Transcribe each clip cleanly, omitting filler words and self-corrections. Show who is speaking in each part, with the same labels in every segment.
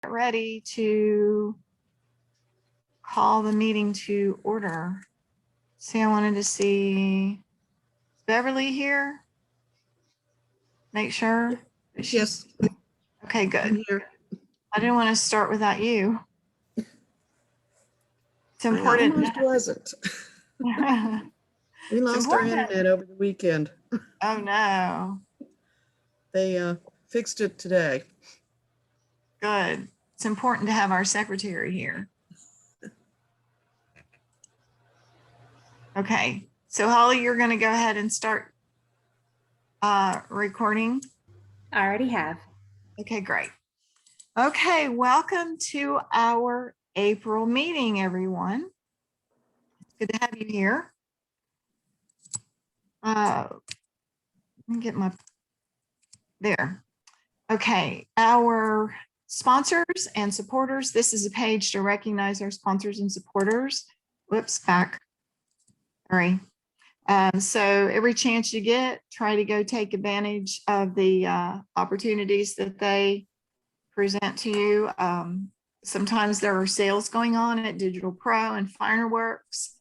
Speaker 1: Ready to call the meeting to order. See, I wanted to see Beverly here. Make sure.
Speaker 2: Yes.
Speaker 1: Okay, good.
Speaker 2: I'm here.
Speaker 1: I didn't want to start without you. It's important.
Speaker 2: I almost wasn't. We lost our internet over the weekend.
Speaker 1: Oh no.
Speaker 2: They fixed it today.
Speaker 1: Good. It's important to have our secretary here. Okay, so Holly, you're going to go ahead and start recording.
Speaker 3: I already have.
Speaker 1: Okay, great. Okay, welcome to our April meeting, everyone. It's good to have you here. Let me get my, there. Okay, our sponsors and supporters. This is a page to recognize our sponsors and supporters. Whoops, back. Sorry. So every chance you get, try to go take advantage of the opportunities that they present to you. Sometimes there are sales going on at Digital Pro and Finerworks.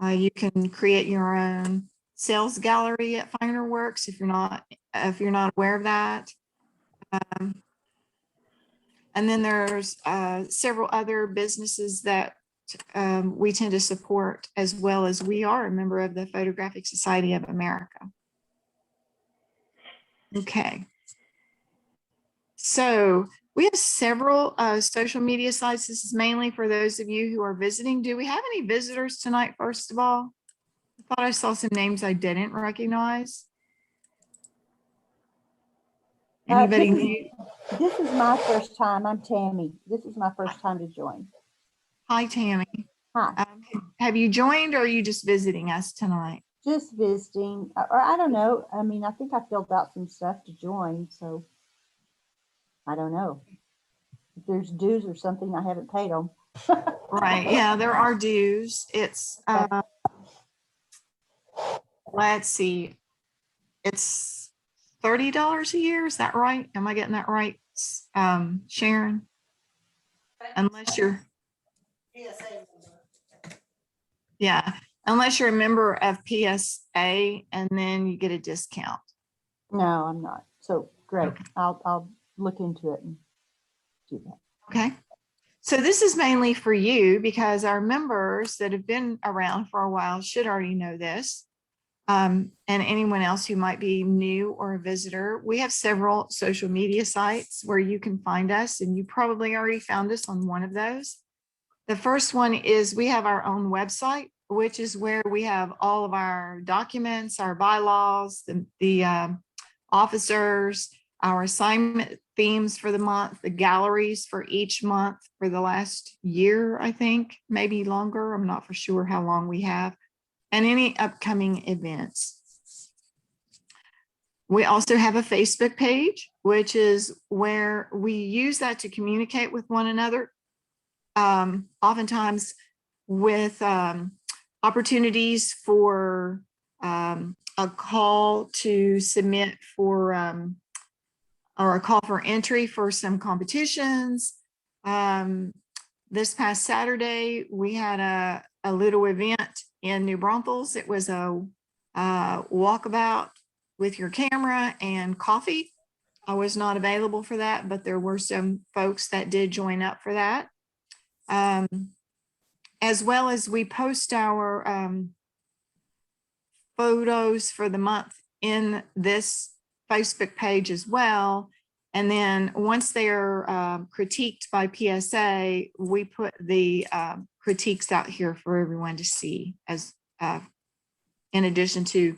Speaker 1: You can create your own sales gallery at Finerworks if you're not aware of that. And then there's several other businesses that we tend to support, as well as we are a member of the Photographic Society of America. Okay. So we have several social media sites. This is mainly for those of you who are visiting. Do we have any visitors tonight, first of all? I thought I saw some names I didn't recognize. Anybody?
Speaker 3: This is my first time. I'm Tammy. This is my first time to join.
Speaker 1: Hi, Tammy.
Speaker 3: Hi.
Speaker 1: Have you joined, or are you just visiting us tonight?
Speaker 3: Just visiting, or I don't know. I mean, I think I filled out some stuff to join, so I don't know. If there's dues or something, I haven't paid them.
Speaker 1: Right. Yeah, there are dues. It's, let's see, it's $30 a year. Is that right? Am I getting that right, Sharon? Unless you're, yeah, unless you're a member of PSA, and then you get a discount.
Speaker 3: No, I'm not. So great. Okay. I'll look into it and do that.
Speaker 1: Okay. So this is mainly for you, because our members that have been around for a while should already know this. And anyone else who might be new or a visitor, we have several social media sites where you can find us, and you probably already found us on one of those. The first one is we have our own website, which is where we have all of our documents, our bylaws, the officers, our assignment themes for the month, the galleries for each month for the last year, I think, maybe longer. I'm not for sure how long we have, and any upcoming events. We also have a Facebook page, which is where we use that to communicate with one another. Oftentimes with opportunities for a call to submit for or a call for entry for some competitions. This past Saturday, we had a little event in New Braunfels. It was a walkabout with your camera and coffee. I was not available for that, but there were some folks that did join up for that. As well as we post our photos for the month in this Facebook page as well. And then once they're critiqued by PSA, we put the critiques out here for everyone to see, as in addition to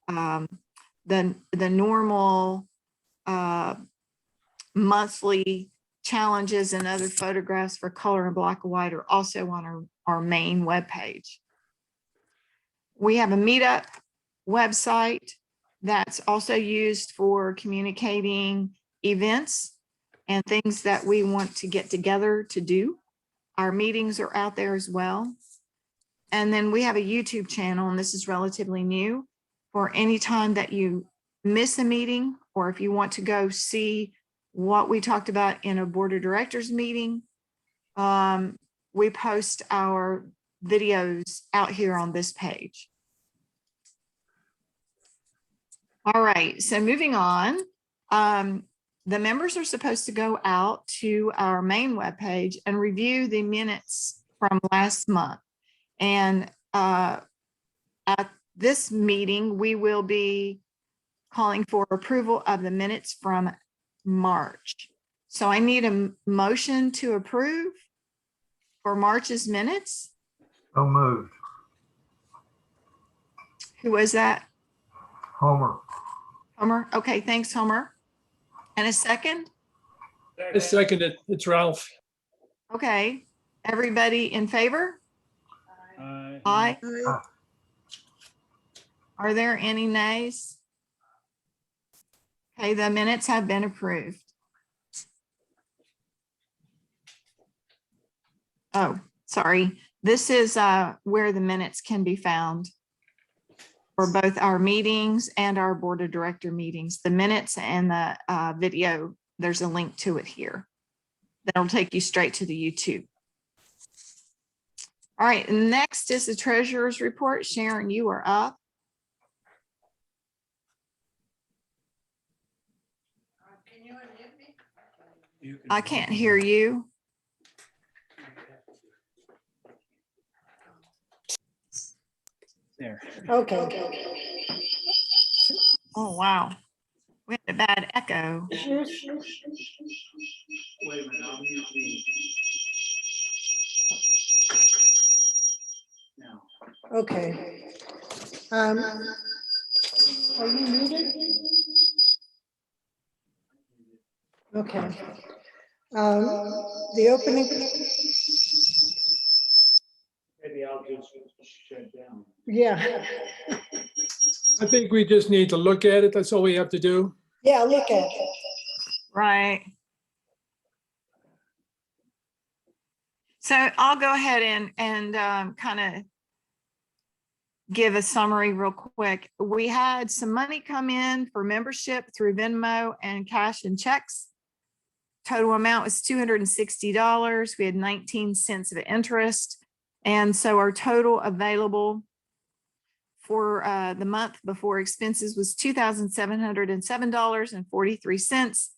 Speaker 1: the normal monthly challenges and other photographs for color and black and white are also on our main webpage. We have a meetup website that's also used for communicating events and things that we want to get together to do. Our meetings are out there as well. And then we have a YouTube channel, and this is relatively new, for any time that you miss a meeting, or if you want to go see what we talked about in a board of directors meeting. We post our videos out here on this page. All right, so moving on. The members are supposed to go out to our main webpage and review the minutes from last month. And at this meeting, we will be calling for approval of the minutes from March. So I need a motion to approve for March's minutes.
Speaker 4: So moved.
Speaker 1: Who was that?
Speaker 4: Homer.
Speaker 1: Homer? Okay, thanks, Homer. And a second?
Speaker 5: I second it. It's Ralph.
Speaker 1: Okay, everybody in favor? Aye.
Speaker 2: Aye.
Speaker 1: Are there any nays? Okay, the minutes have been approved. Oh, sorry. This is where the minutes can be found for both our meetings and our board of director meetings. The minutes and the video, there's a link to it here. That'll take you straight to the YouTube. All right, next is the treasurer's report. Sharon, you are up. I can't hear you.
Speaker 5: There.
Speaker 6: Okay.
Speaker 1: Oh, wow. We had a bad echo.
Speaker 5: Wait a minute, I'll mute me. Now.
Speaker 6: Okay. Are you muted? Okay. The opening,
Speaker 5: Maybe I'll just shut down.
Speaker 6: yeah,
Speaker 5: I think we just need to look at it. That's all we have to do.
Speaker 6: yeah, look at it.
Speaker 1: Right. So I'll go ahead and kind of give a summary real quick. We had some money come in for membership through Venmo and cash and checks. Total amount was $260. We had 19 cents of interest. And so our total available for the month before expenses was $2,707.43.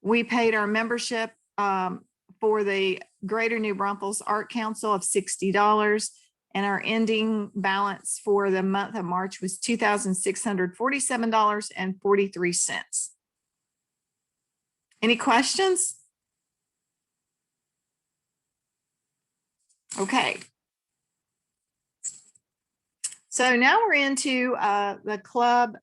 Speaker 1: We paid our membership for the Greater New Braunfels Art Council of $60. And our ending balance for the month of March was $2,647.43. Any questions? Okay. So now we're into the club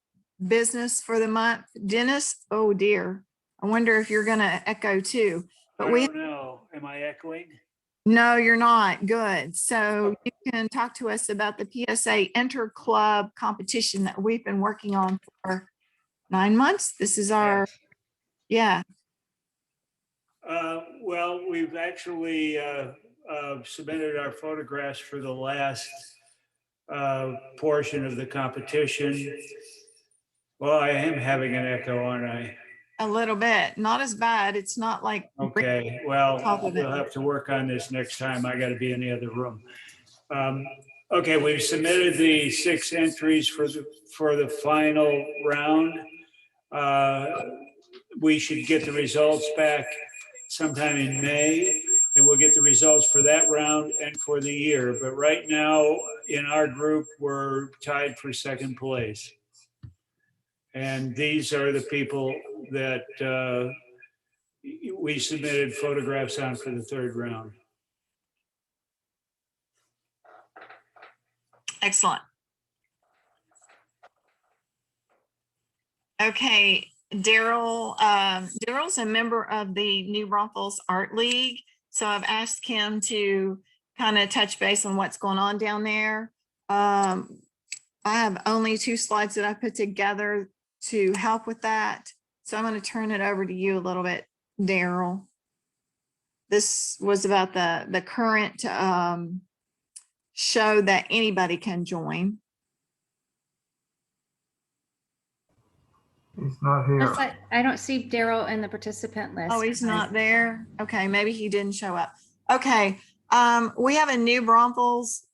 Speaker 1: business for the month. Dennis, oh dear. I wonder if you're gonna echo too. But
Speaker 7: I
Speaker 1: we
Speaker 7: don't know. Am I echoing?
Speaker 1: No, you're not. Good. So you can talk to us about the PSA Inter-Club competition that we've been working on for 9 months. This is our, yeah.
Speaker 7: Well, we've actually submitted our photographs for the last portion of the competition. Well, I am having an echo, aren't I?
Speaker 1: A little bit, not as bad. It's not like.
Speaker 7: Okay,
Speaker 1: Top
Speaker 7: well,
Speaker 1: of it.
Speaker 7: we'll have to work on this next time. I got to be in the other room. Okay, we've submitted the 6 entries for the final round. We should get the results back sometime in May, and we'll get the results for that round and for the year. But right now, in our group, we're tied for second place. And these are the people that we submitted photographs on for the third round.
Speaker 1: Excellent. Okay, Daryl, Daryl's a member of the New Braunfels Art League. So I've asked him to kind of touch base on what's going on down there. I have only 2 slides that I put together to help with that. So I'm going to turn it over to you a little bit, Daryl. This was about the current show that anybody can join.
Speaker 4: He's not here.
Speaker 8: Looks like I don't see Daryl in the participant list.
Speaker 1: Oh, he's not there? Okay, maybe he didn't show up. Okay, we have a new Braunfels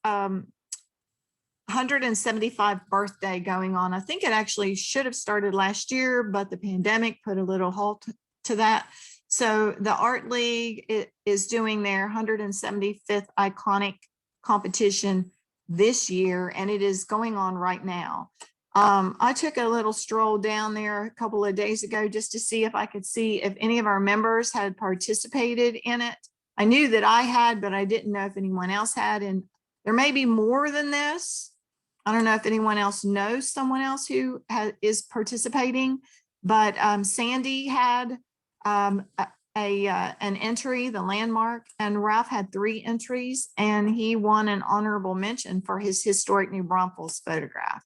Speaker 1: 175th birthday going on. I think it actually should have started last year, but the pandemic put a little halt to that. So the Art League is doing their 175th iconic competition this year, and it is going on right now. I took a little stroll down there a couple of days ago just to see if I could see if any of our members had participated in it. I knew that I had, but I didn't know if anyone else had, and there may be more than this. I don't know if anyone else knows someone else who is participating, but Sandy had an entry, the landmark, and Ralph had 3 entries, and he won an honorable mention for his historic New Braunfels photograph.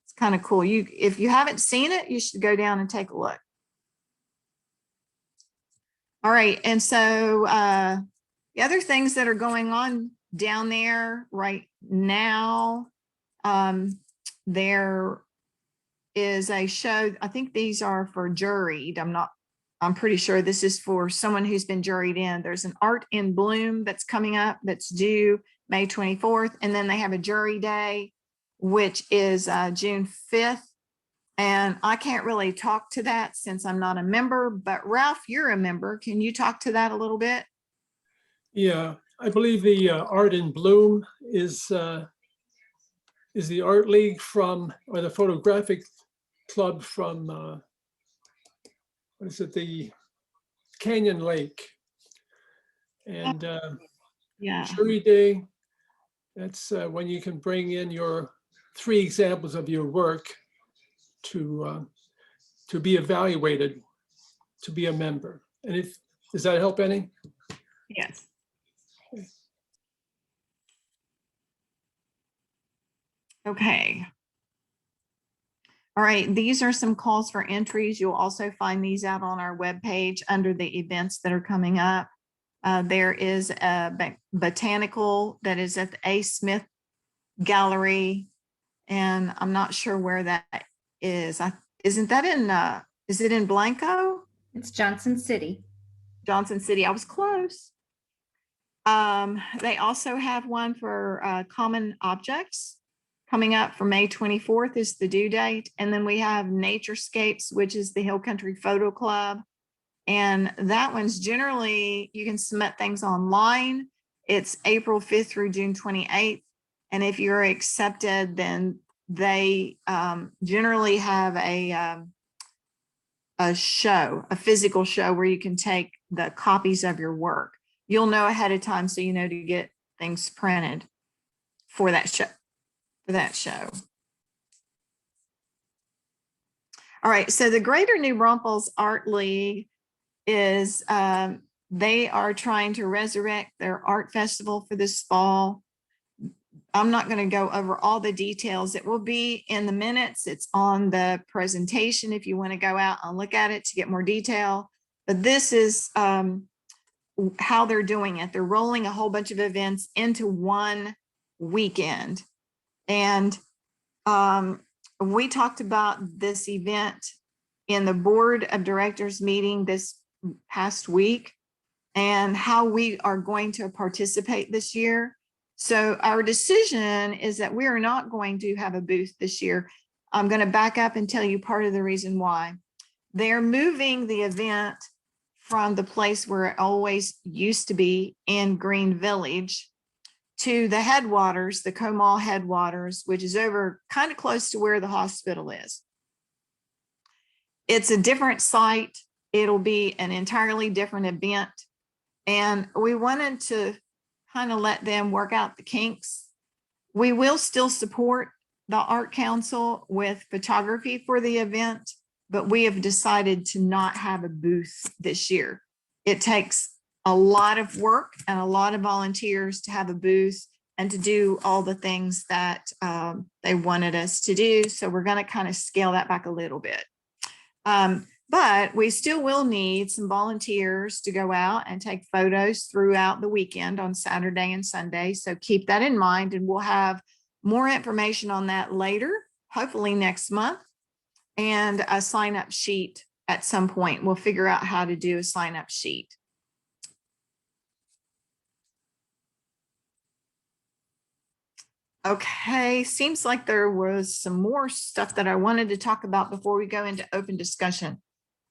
Speaker 1: It's kind of cool. If you haven't seen it, you should go down and take a look. All right, and so the other things that are going on down there right now, there is a show. I think these are for juried. I'm pretty sure this is for someone who's been juried in. There's an Art in Bloom that's coming up that's due May 24th. And then they have a jury day, which is June 5th. And I can't really talk to that since I'm not a member, but Ralph, you're a member. Can you talk to that a little bit?
Speaker 5: Yeah, I believe the Art in Bloom is the Art League from, or the Photographic Club from, what is it, the Canyon Lake. And
Speaker 1: Yeah.
Speaker 5: jury day, that's when you can bring in your 3 examples of your work to be evaluated, to be a member. And does that help any?
Speaker 1: Yes. Okay. All right, these are some calls for entries. You'll also find these out on our webpage under the events that are coming up. There is a botanical that is at the A. Smith Gallery, and I'm not sure where that is. Isn't that in, is it in Blanco?
Speaker 8: It's Johnson City.
Speaker 1: Johnson City, I was close. They also have one for common objects coming up for May 24th is the due date. And then we have Naturescapes, which is the Hill Country Photo Club. And that one's generally, you can submit things online. It's April 5th through June 28th. And if you're accepted, then they generally have a show, a physical show where you can take the copies of your work. You'll know ahead of time so you know to get things printed for that show. All right, so the Greater New Braunfels Art League is, they are trying to resurrect their art festival for this fall. I'm not going to go over all the details. It will be in the minutes. It's on the presentation if you want to go out and look at it to get more detail. But this is how they're doing it. They're rolling a whole bunch of events into one weekend. And we talked about this event in the board of directors meeting this past week and how we are going to participate this year. So our decision is that we are not going to have a booth this year. I'm going to back up and tell you part of the reason why. They're moving the event from the place where it always used to be in Green Village to the headwaters, the Comal headwaters, which is over kind of close to where the hospital is. It's a different site. It'll be an entirely different event. And we wanted to kind of let them work out the kinks. We will still support the Art Council with photography for the event, but we have decided to not have a booth this year. It takes a lot of work and a lot of volunteers to have a booth and to do all the things that they wanted us to do. So we're going to kind of scale that back a little bit. But we still will need some volunteers to go out and take photos throughout the weekend on Saturday and Sunday. So keep that in mind, and we'll have more information on that later, hopefully next month. and a sign up sheet at some point. We'll figure out how to do a sign up sheet. Okay, seems like there was some more stuff that I wanted to talk about before we go into open discussion.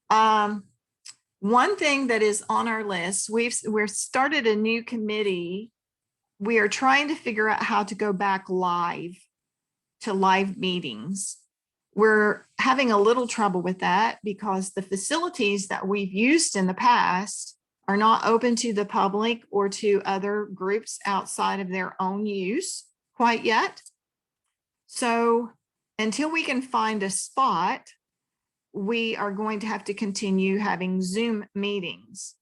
Speaker 1: One thing that is on our list, we've started a new committee. We are trying to figure out how to go back live to live meetings. We're having a little trouble with that because the facilities that we've used in the past are not open to the public or to other groups outside of their own use quite yet. So until we can find a spot, we are going to have to continue having Zoom meetings.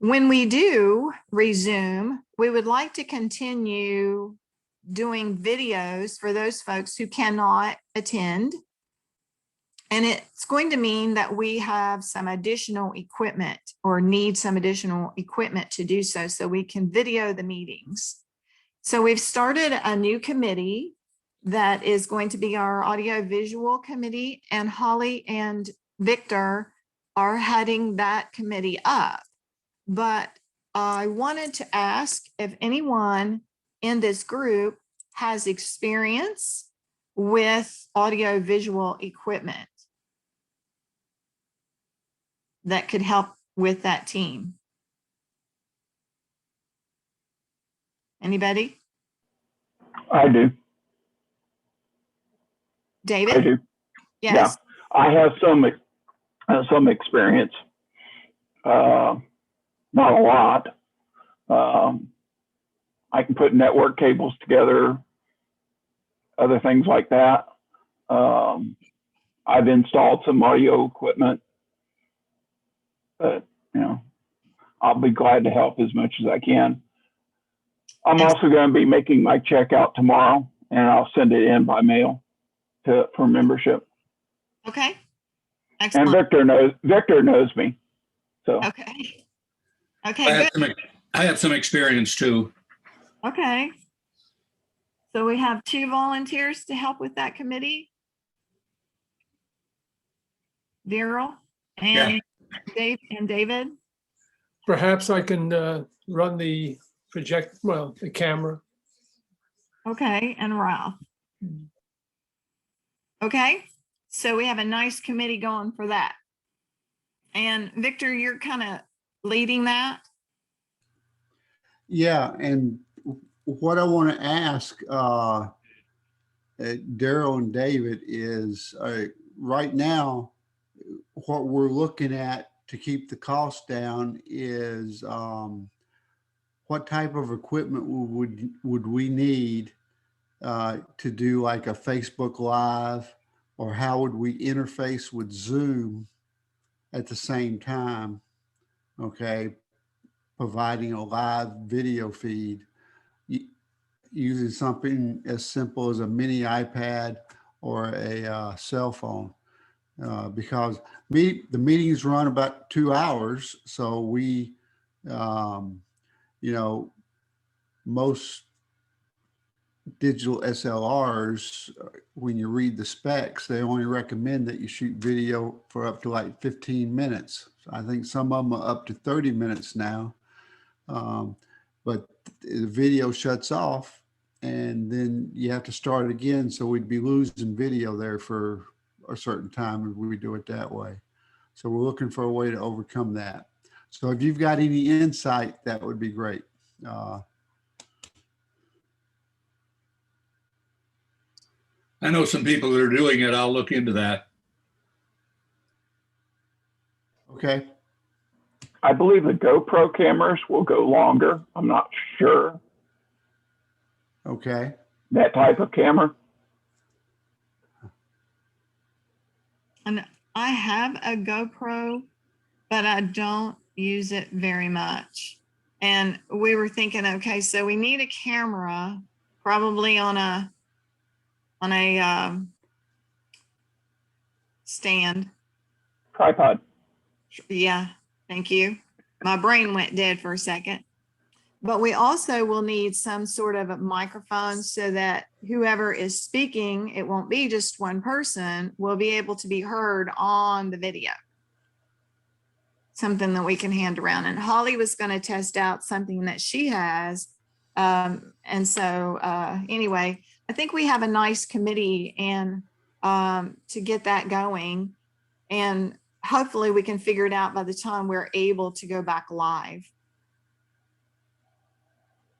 Speaker 1: When we do resume, we would like to continue doing videos for those folks who cannot attend. And it's going to mean that we have some additional equipment or need some additional equipment to do so, so we can video the meetings. So we've started a new committee that is going to be our audio visual committee, and Holly and Victor are heading that committee up. But I wanted to ask if anyone in this group has experience with audio visual equipment that could help with that team. Anybody?
Speaker 9: I do.
Speaker 1: David?
Speaker 9: I do.
Speaker 1: Yes.
Speaker 9: I have some experience. Not a lot. I can put network cables together, other things like that. I've installed some audio equipment, but I'll be glad to help as much as I can. I'm also going to be making my check out tomorrow, and I'll send it in by mail for membership.
Speaker 1: Okay.
Speaker 9: And
Speaker 1: Excellent.
Speaker 9: Victor knows me. So
Speaker 1: Okay. Okay, good.
Speaker 10: I have some experience too.
Speaker 1: Okay. So we have 2 volunteers to help with that committee. Daryl and Dave and David.
Speaker 5: Perhaps I can run the the camera.
Speaker 1: Okay, and Ralph. Okay, so we have a nice committee going for that. And Victor, you're kind of leading that.
Speaker 11: Yeah, and what I want to ask Daryl and David is right now, what we're looking at to keep the cost down is what type of equipment would we need to do like a Facebook Live, or how would we interface with Zoom at the same time? Okay, providing a live video feed using something as simple as a mini iPad or a cell phone, because the meetings run about 2 hours. So we, most digital SLRs, when you read the specs, they only recommend that you shoot video for up to like 15 minutes. I think some of them are up to 30 minutes now. But the video shuts off and then you have to start again. So we'd be losing video there for a certain time if we do it that way. So we're looking for a way to overcome that. So if you've got any insight, that would be great.
Speaker 10: I know some people that are doing it. I'll look into that.
Speaker 11: Okay.
Speaker 9: I believe the GoPro cameras will go longer. I'm not sure.
Speaker 11: Okay.
Speaker 9: That type of camera.
Speaker 1: And I have a GoPro, but I don't use it very much. And we were thinking, okay, so we need a camera, probably on a stand.
Speaker 9: Tripod.
Speaker 1: Yeah, thank you. My brain went dead for a second. But we also will need some sort of a microphone so that whoever is speaking, it won't be just one person, will be able to be heard on the video. Something that we can hand around. And Holly was going to test out something that she has. Anyway, I think we have a nice committee and to get that going. And hopefully we can figure it out by the time we're able to go back live.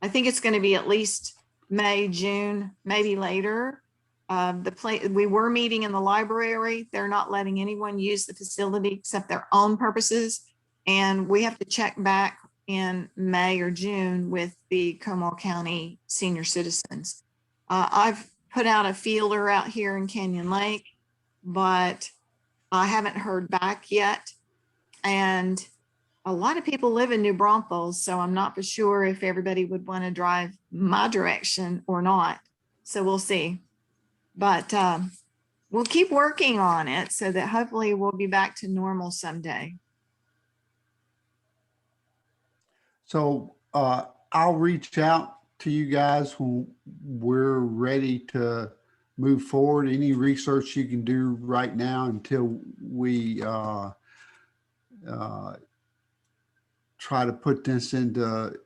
Speaker 1: I think it's going to be at least May, June, maybe later. We were meeting in the library. They're not letting anyone use the facility except their own purposes. And we have to check back in May or June with the Comal County senior citizens. I've put out a feeler out here in Canyon Lake, but I haven't heard back yet. And a lot of people live in New Braunfels, so I'm not for sure if everybody would want to drive my direction or not. So we'll see. But we'll keep working on it so that hopefully we'll be back to normal someday.
Speaker 11: So I'll reach out to you guys when we're ready to move forward. Any research you can do right now until we try to put this into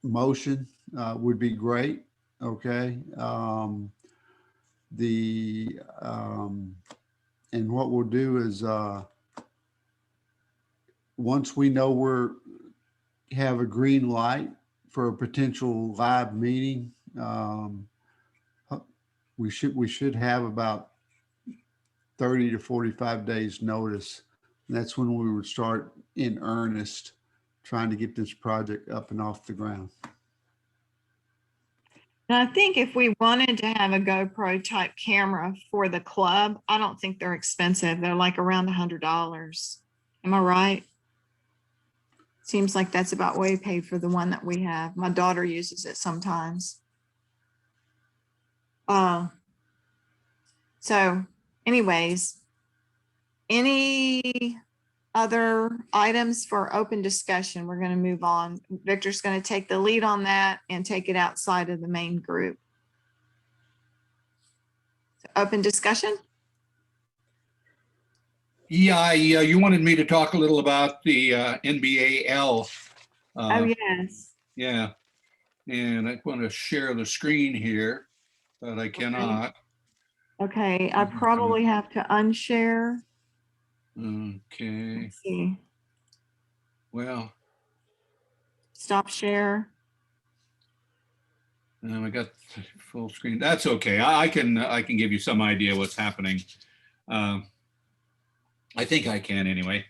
Speaker 11: motion would be great. Okay. And what we'll do is once we know have a green light for a potential live meeting, we should have about 30 to 45 days notice. And that's when we would start in earnest trying to get this project up and off the ground.
Speaker 1: And I think if we wanted to have a GoPro type camera for the club, I don't think they're expensive. They're like around $100. Am I right? Seems like that's about what we paid for the one that we have. My daughter uses it sometimes. So anyways, any other items for open discussion? We're going to move on. Victor's going to take the lead on that and take it outside of the main group. So open discussion?
Speaker 10: Yeah, you wanted me to talk a little about the NBAL.
Speaker 1: Oh, yes.
Speaker 10: Yeah, and I want to share the screen here, but I cannot.
Speaker 1: Okay, I probably have to unshare.
Speaker 10: Okay,
Speaker 1: Let's see.
Speaker 10: well,
Speaker 1: Stop share.
Speaker 10: I got full screen. That's okay. I can give you some idea what's happening. I think I can anyway.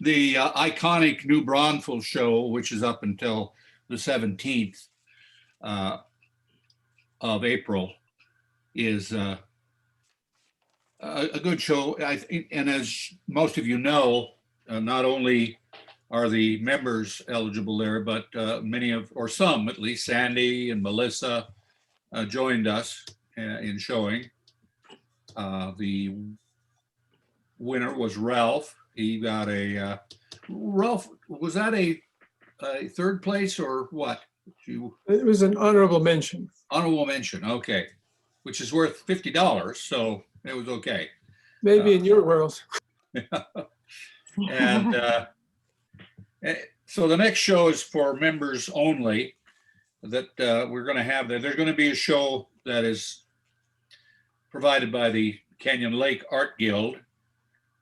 Speaker 10: The iconic New Braunfels show, which is up until the 17th of April, is a good show. And as most of you know, not only are the members eligible there, but many of, or some at least, Sandy and Melissa joined us in showing. The winner was Ralph. He got a, Ralph, was that a third place or what?
Speaker 5: It was an honorable mention.
Speaker 10: Honorable mention, okay. Which is worth $50, so it was okay.
Speaker 5: Maybe in your world.
Speaker 10: And so the next show is for members only that we're going to have there. There's going to be a show that is provided by the Canyon Lake Art Guild,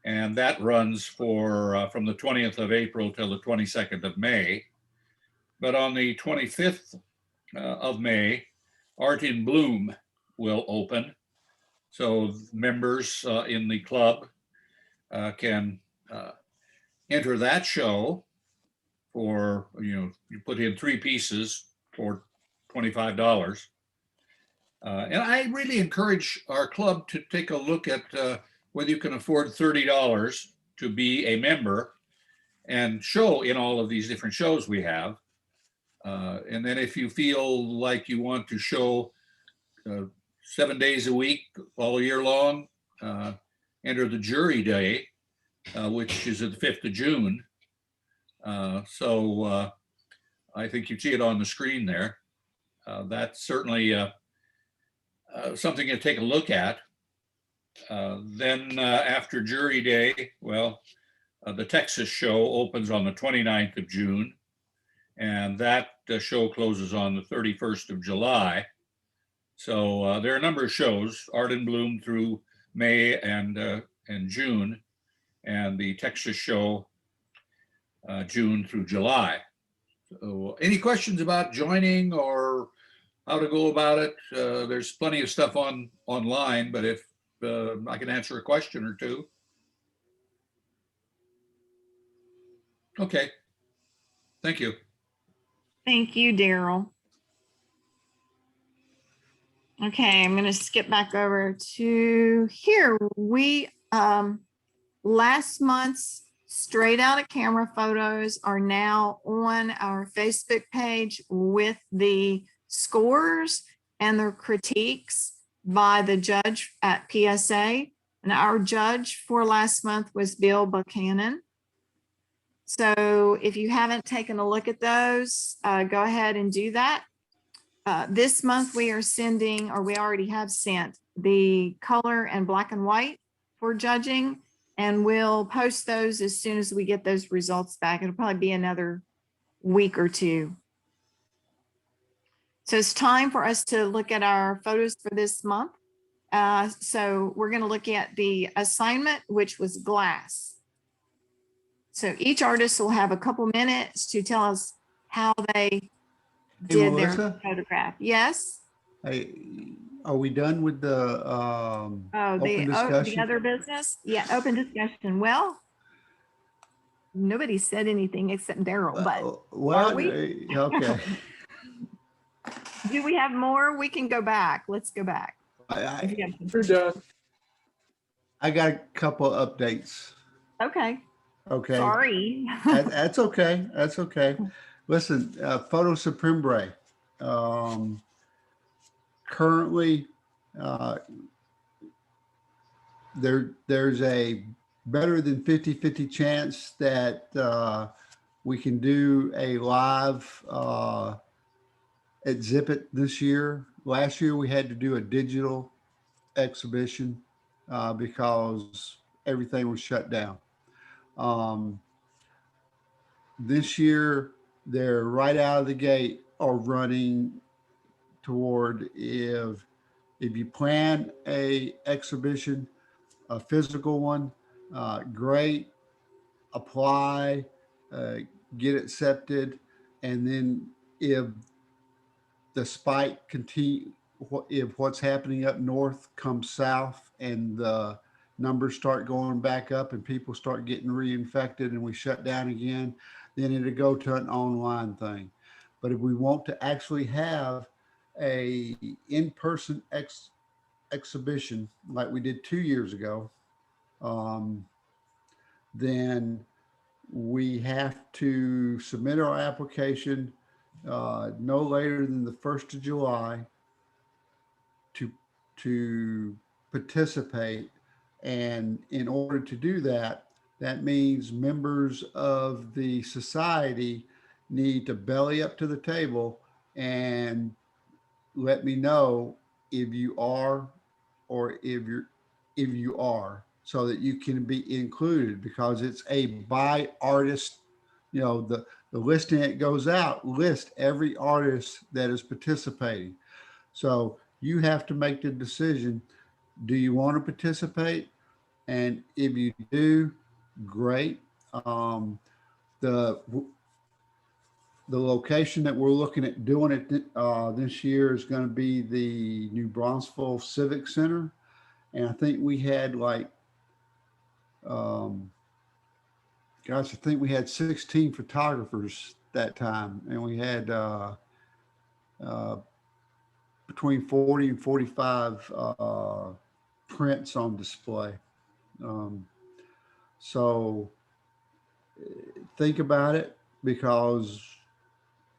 Speaker 10: and that runs for from the 20th of April till the 22nd of May. But on the 25th of May, Art in Bloom will open. So members in the club can enter that show for, you put in 3 pieces for $25. And I really encourage our club to take a look at whether you can afford $30 to be a member and show in all of these different shows we have. And then if you feel like you want to show 7 days a week, all year long, enter the jury day, which is at the 5th of June. So I think you see it on the screen there. That's certainly something to take a look at. Then after Jury Day, well, the Texas show opens on the 29th of June, and that show closes on the 31st of July. So there are a number of shows, Art in Bloom through May and June, and the Texas show June through July. So any questions about joining or how to go about it? There's plenty of stuff online, but if I can answer a question or two. Okay, thank you.
Speaker 1: Thank you, Daryl. Okay, I'm going to skip back over to here. We, last month's straight out of camera photos are now on our Facebook page with the scores and their critiques by the judge at PSA. And our judge for last month was Bill Buchanan. So if you haven't taken a look at those, go ahead and do that. This month we are sending, or we already have sent, the color and black and white for judging, and we'll post those as soon as we get those results back. It'll probably be another week or two. So it's time for us to look at our photos for this month. So we're going to look at the assignment, which was glass. So each artist will have a couple minutes to tell us how they did their
Speaker 11: Melissa?
Speaker 1: photograph. Yes.
Speaker 11: Hey, are we done with the
Speaker 1: Oh,
Speaker 11: open
Speaker 1: the
Speaker 11: discussion?
Speaker 1: other business? Yeah, open discussion. Well, nobody said anything except Daryl, but
Speaker 11: Well,
Speaker 1: are we?
Speaker 11: okay.
Speaker 1: Do we have more? We can go back. Let's go back. If you have some-
Speaker 5: We're done.
Speaker 11: I got a couple of updates.
Speaker 1: Okay,
Speaker 11: Okay.
Speaker 1: sorry.
Speaker 11: That's okay. That's okay. Listen, Photo Suprembre. Currently, there's a better than 50-50 chance that we can do a live exhibit this year. Last year, we had to do a digital exhibition because everything was shut down. This year, they're right out of the gate are running toward if you plan a exhibition, a physical one, great, apply, get accepted, and then if the spike continue, if what's happening up north comes south and the numbers start going back up and people start getting reinfected and we shut down again, then it'll go to an online thing. But if we want to actually have a in-person exhibition like we did 2 years ago, then we have to submit our application no later than the 1st of July to participate. And in order to do that, that means members of the society need to belly up to the table and let me know if you are or if you are, so that you can be included, because it's a by artist, the listing that goes out list every artist that is participating. So you have to make the decision, do you want to participate? And if you do, great. The location that we're looking at doing it this year is going to be the new Braunfels Civic Center. And I think we had I think we had 16 photographers that time. And we had between 40 and 45 prints on display. So think about it, because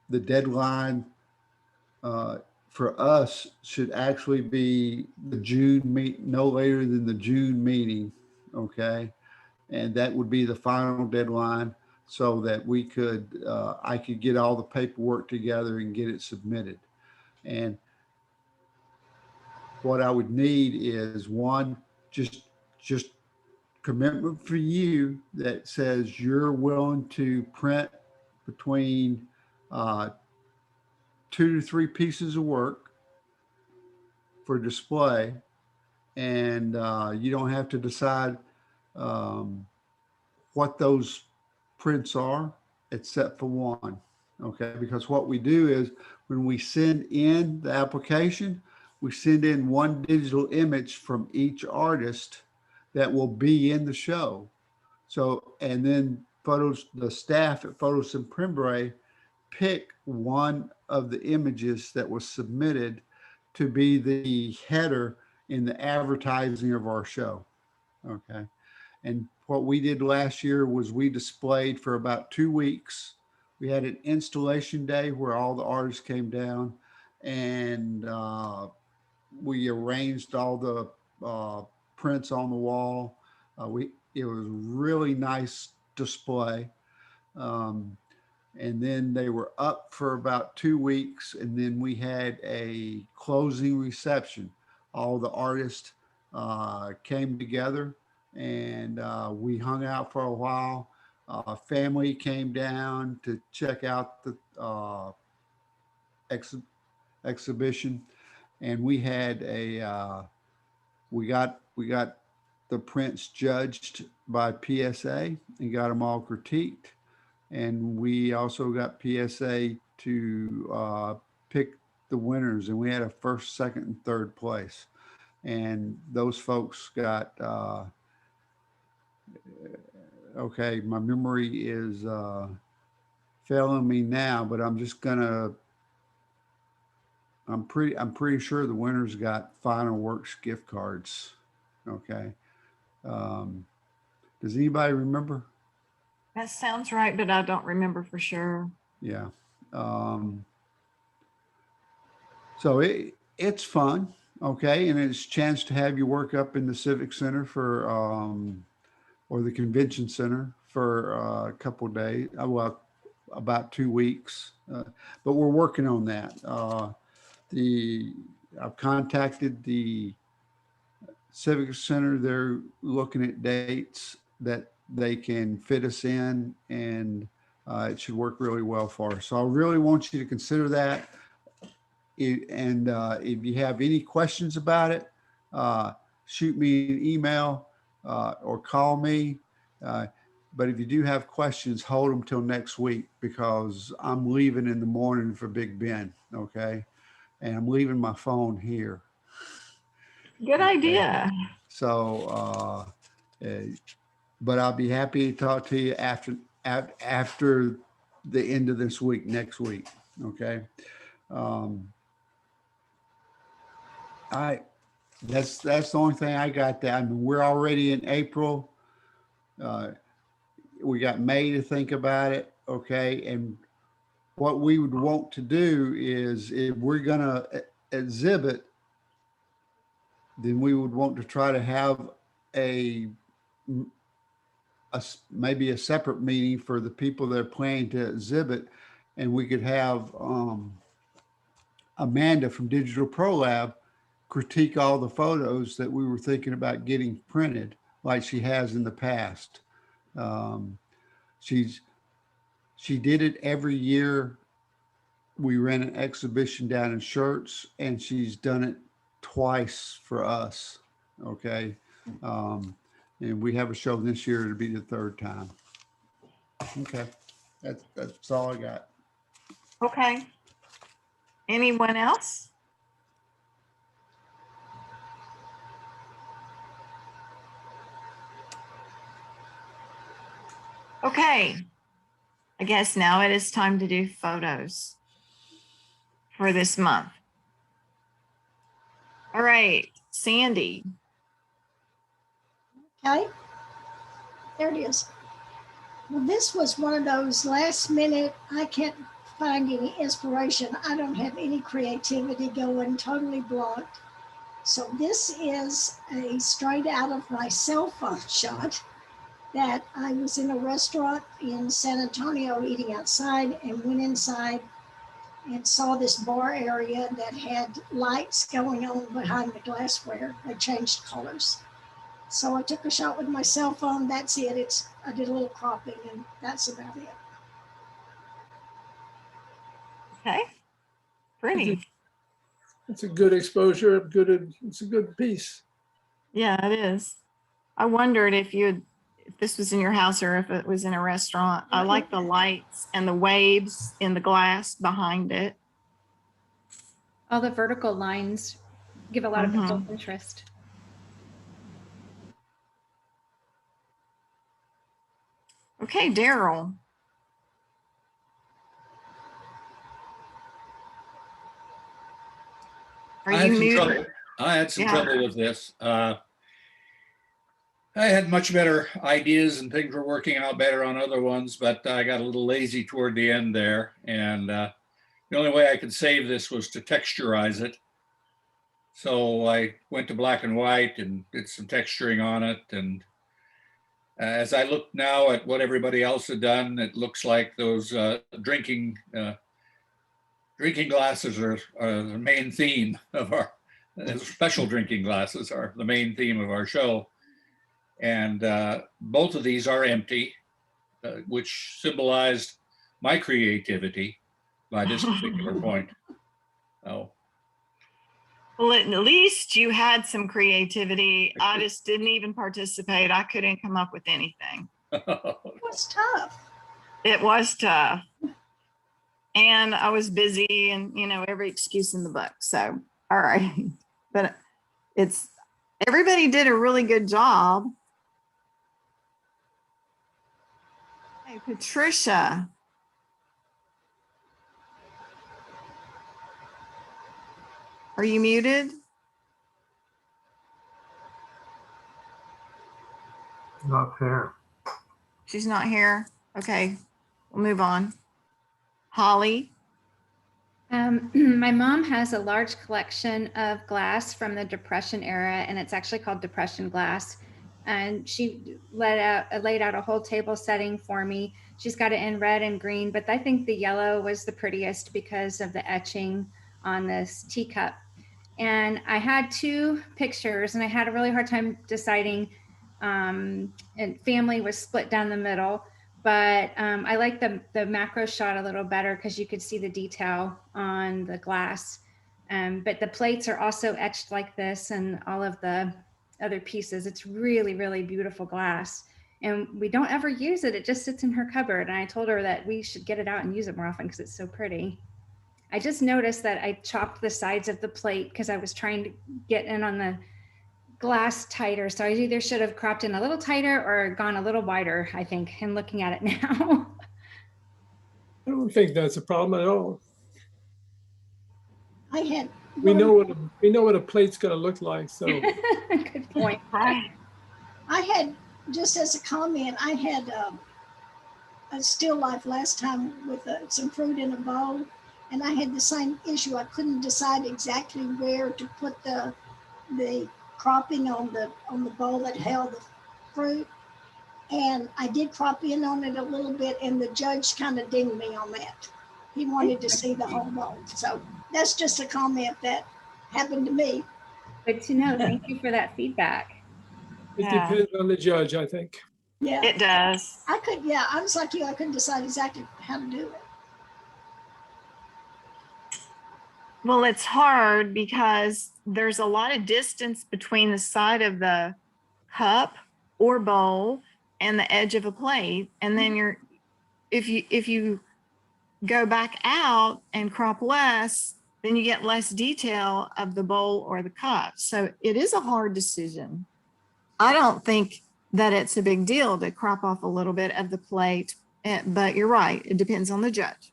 Speaker 11: the deadline for us should actually be the June no later than the June meeting. Okay. And that would be the final deadline so that we could, I could get all the paperwork together and get it submitted. And what I would need is one, just commitment for you that says you're willing to print between 2 to 3 pieces of work for display, and you don't have to decide what those prints are except for one. Okay, because what we do is when we send in the application, we send in one digital image from each artist that will be in the show. So, and then the staff at Photos and Prembray pick one of the images that was submitted to be the header in the advertising of our show. Okay. And what we did last year was we displayed for about 2 weeks. We had an installation day where all the artists came down, and we arranged all the prints on the wall. It was really nice display. And then they were up for about 2 weeks, and then we had a closing reception. All the artists came together, and we hung out for a while. Family came down to check out the exhibition, and we had we got the prints judged by PSA and got them all critiqued. And we also got PSA to pick the winners, and we had a first, second, and third place. And those folks got, okay, my memory is failing me now, but I'm just gonna, I'm pretty sure the winners got Final Works gift cards. Okay. Does anybody remember?
Speaker 1: That sounds right, but I don't remember for sure.
Speaker 11: Yeah. So it's fun. Okay. And it's a chance to have you work up in the Civic Center for, or the Convention Center for a couple of days, well, about 2 weeks. But we're working on that. I've contacted the Civic Center. They're looking at dates that they can fit us in, and it should work really well for us. So I really want you to consider that. And if you have any questions about it, shoot me an email or call me. But if you do have questions, hold them till next week, because I'm leaving in the morning for Big Ben. Okay. And I'm leaving my phone here.
Speaker 1: Good idea.
Speaker 11: So, but I'll be happy to talk to you after the end of this week, next week. Okay. That's the only thing I got there. I mean, we're already in April. We got May to think about it. Okay. And what we would want to do is, if we're going to exhibit, then we would want to try to have maybe a separate meeting for the people that are planning to exhibit, and we could have Amanda from Digital Pro Lab critique all the photos that we were thinking about getting printed, like she has in the past. She did it every year. We ran an exhibition down in Shirts, and she's done it twice for us. Okay. And we have a show this year. It'll be the third time. Okay. That's all I got.
Speaker 1: Okay. Anyone else? Okay. I guess now it is time to do photos for this month. All right, Sandy.
Speaker 6: Okay, there it is. Well, this was one of those last minute, I can't find any inspiration. I don't have any creativity going, totally blocked. So this is a straight out of my cell phone shot that I was in a restaurant in San Antonio eating outside and went inside and saw this bar area that had lights going on behind the glassware. They changed colors. So I took a shot with my cell phone. That's it. I did a little cropping and that's about it.
Speaker 1: Okay. Pretty.
Speaker 5: It's a good exposure, it's a good piece.
Speaker 1: Yeah, it is. I wondered if this was in your house or if it was in a restaurant. I like the lights and the waves in the glass behind it.
Speaker 8: All the vertical lines give a lot of visual interest.
Speaker 1: Okay, Daryl. Are
Speaker 10: I had
Speaker 1: you
Speaker 10: some
Speaker 1: muted?
Speaker 10: trouble. I had some
Speaker 1: Yeah.
Speaker 10: trouble with this. I had much better ideas and things were working out better on other ones, but I got a little lazy toward the end there. And the only way I could save this was to texturize it. So I went to black and white and did some texturing on it. And as I look now at what everybody else had done, it looks like those drinking glasses are the main theme of our special drinking glasses are the main theme of our show. And both of these are empty, which symbolized my creativity by this particular point. Oh.
Speaker 1: Well, at least you had some creativity. I just didn't even participate. I couldn't come up with anything.
Speaker 6: It was tough.
Speaker 1: It was tough. And I was busy and, every excuse in the book. So, all right. But everybody did a really good job. Hey, Patricia. Are you muted?
Speaker 4: Not there.
Speaker 1: She's not here. Okay, we'll move on. Holly.
Speaker 8: My mom has a large collection of glass from the Depression era, and it's actually called Depression glass. And she laid out a whole table setting for me. She's got it in red and green, but I think the yellow was the prettiest because of the etching on this teacup. And I had two pictures, and I had a really hard time deciding. And family was split down the middle. But I like the macro shot a little better because you could see the detail on the glass. But the plates are also etched like this and all of the other pieces. It's really, really beautiful glass. And we don't ever use it. It just sits in her cupboard. And I told her that we should get it out and use it more often because it's so pretty. I just noticed that I chopped the sides of the plate because I was trying to get in on the glass tighter. So I either should have cropped in a little tighter or gone a little wider, I think, and looking at it now.
Speaker 5: I don't think that's a problem at all.
Speaker 6: I had.
Speaker 5: We know what a plate's gonna look like, so.
Speaker 8: Good point.
Speaker 1: Right.
Speaker 6: I had, just as a comment, I had a still life last time with some fruit in a bowl, and I had the same issue. I couldn't decide exactly where to put the cropping on the bowl that held the fruit, and I did crop in on it a little bit, and the judge kind of dinged me on that. He wanted to see the whole bowl, so that's just a comment that happened to me.
Speaker 8: Good to know. Thank you for that feedback.
Speaker 5: It
Speaker 1: Yeah.
Speaker 5: depends on the judge, I think.
Speaker 6: Yeah,
Speaker 1: It does.
Speaker 6: I was like you, I couldn't decide exactly how to do it.
Speaker 1: Well, it's hard because there's a lot of distance between the side of the cup or bowl and the edge of a plate. And then if you go back out and crop less, then you get less detail of the bowl or the cup. So it is a hard decision. I don't think that it's a big deal to crop off a little bit of the plate, but you're right. It depends on the judge.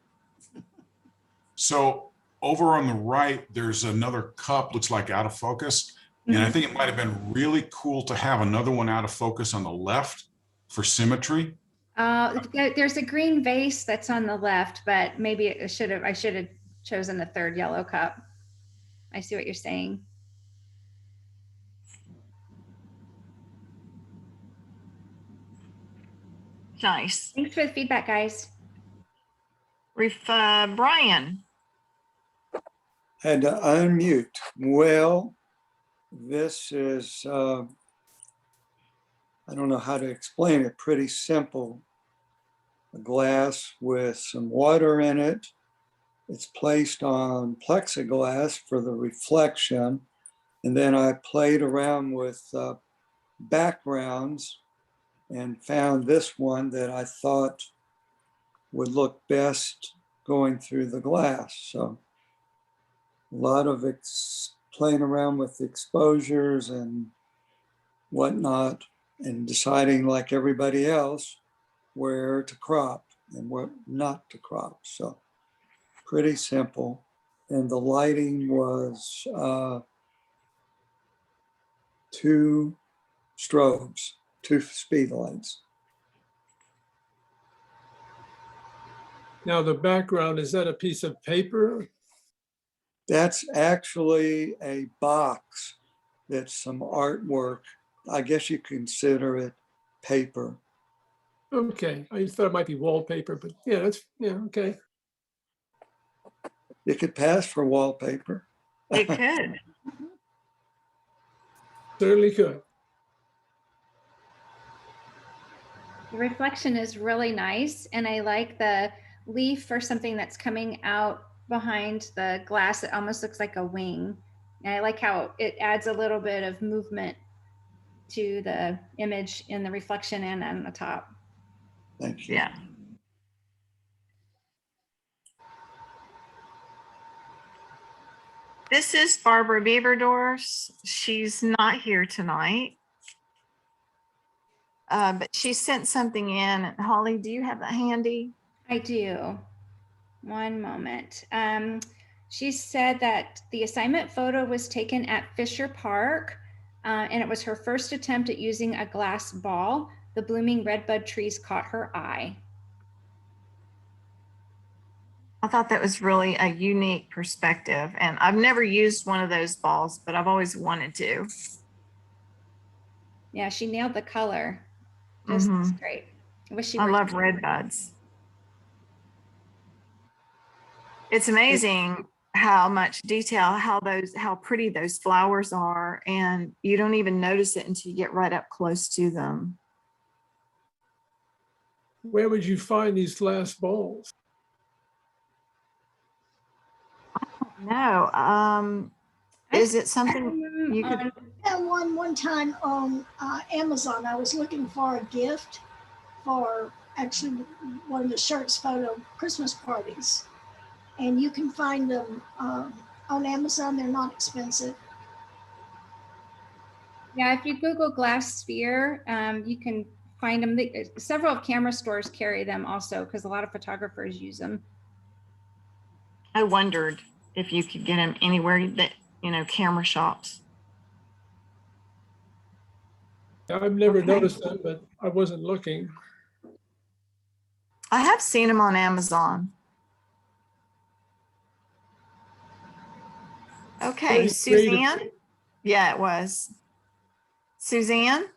Speaker 12: So over on the right, there's another cup, looks like out of focus. And I think it might have been really cool to have another one out of focus on the left for symmetry.
Speaker 8: There's a green vase that's on the left, but maybe I should have chosen a third yellow cup. I see what you're saying.
Speaker 1: Nice.
Speaker 8: Thanks for the feedback, guys.
Speaker 1: Brian,
Speaker 13: Had to unmute. Well, this is, I don't know how to explain it, pretty simple. A glass with some water in it. It's placed on plexiglass for the reflection. And then I played around with backgrounds and found this one that I thought would look best going through the glass. So a lot of playing around with exposures and whatnot, and deciding, like everybody else, where to crop and what not to crop. So pretty simple. And the lighting was 2 strobes, 2 speed lights.
Speaker 5: Now the background, is that a piece of paper?
Speaker 13: That's actually a box that's some artwork. I guess you consider it paper.
Speaker 5: Okay, I thought it might be wallpaper, but yeah, okay.
Speaker 13: It could pass for wallpaper.
Speaker 1: it could.
Speaker 5: Certainly could.
Speaker 8: The reflection is really nice, and I like the leaf or something that's coming out behind the glass. It almost looks like a wing. And I like how it adds a little bit of movement to the image in the reflection and on the top.
Speaker 13: Thank you.
Speaker 1: Yeah. This is Barbara Beaverdorf. She's not here tonight. But she sent something in. Holly, do you have that handy?
Speaker 8: I do. One moment. She said that the assignment photo was taken at Fisher Park, and it was her first attempt at using a glass ball. The blooming redbud trees caught her eye.
Speaker 1: I thought that was really a unique perspective. And I've never used one of those balls, but I've always wanted to.
Speaker 8: Yeah, she nailed the color. Just great. I wish she
Speaker 1: I
Speaker 8: worked
Speaker 1: love
Speaker 8: more.
Speaker 1: red buds. It's amazing how much detail, how pretty those flowers are, and you don't even notice it until you get right up close to them.
Speaker 5: Where would you find these glass balls?
Speaker 1: No, is it something you could?
Speaker 6: And one time on Amazon, I was looking for a gift for actually one of the shirts photo Christmas parties. And you can find them on Amazon. They're not expensive.
Speaker 8: Yeah, if you Google glass sphere, you can find them. Several camera stores carry them also because a lot of photographers use them.
Speaker 1: I wondered if you could get them anywhere that, camera shops.
Speaker 5: I've never
Speaker 1: Okay.
Speaker 5: noticed them, but I wasn't looking.
Speaker 1: I have seen them on Amazon. Okay,
Speaker 5: Very
Speaker 1: Suzanne.
Speaker 5: creative.
Speaker 1: Yeah, it was. Suzanne?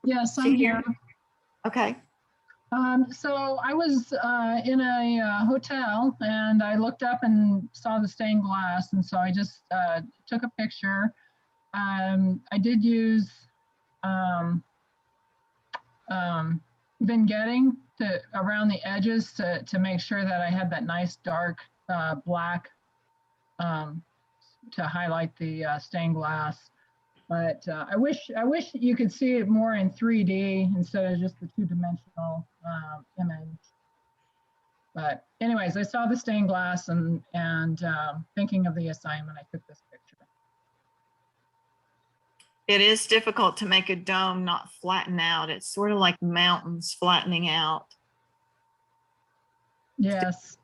Speaker 14: Yes,
Speaker 1: She
Speaker 14: I'm
Speaker 1: here?
Speaker 14: here.
Speaker 1: Okay.
Speaker 14: So I was in a hotel and I looked up and saw the stained glass, and so I just took a picture. I did use vignetting around the edges to make sure that I had that nice dark black to highlight the stained glass. But I wish you could see it more in 3D instead of just the 2-dimensional image. But anyways, I saw the stained glass and thinking of the assignment, I took this picture.
Speaker 1: It is difficult to make a dome not flatten out. It's sort of like mountains flattening out.
Speaker 14: Yes.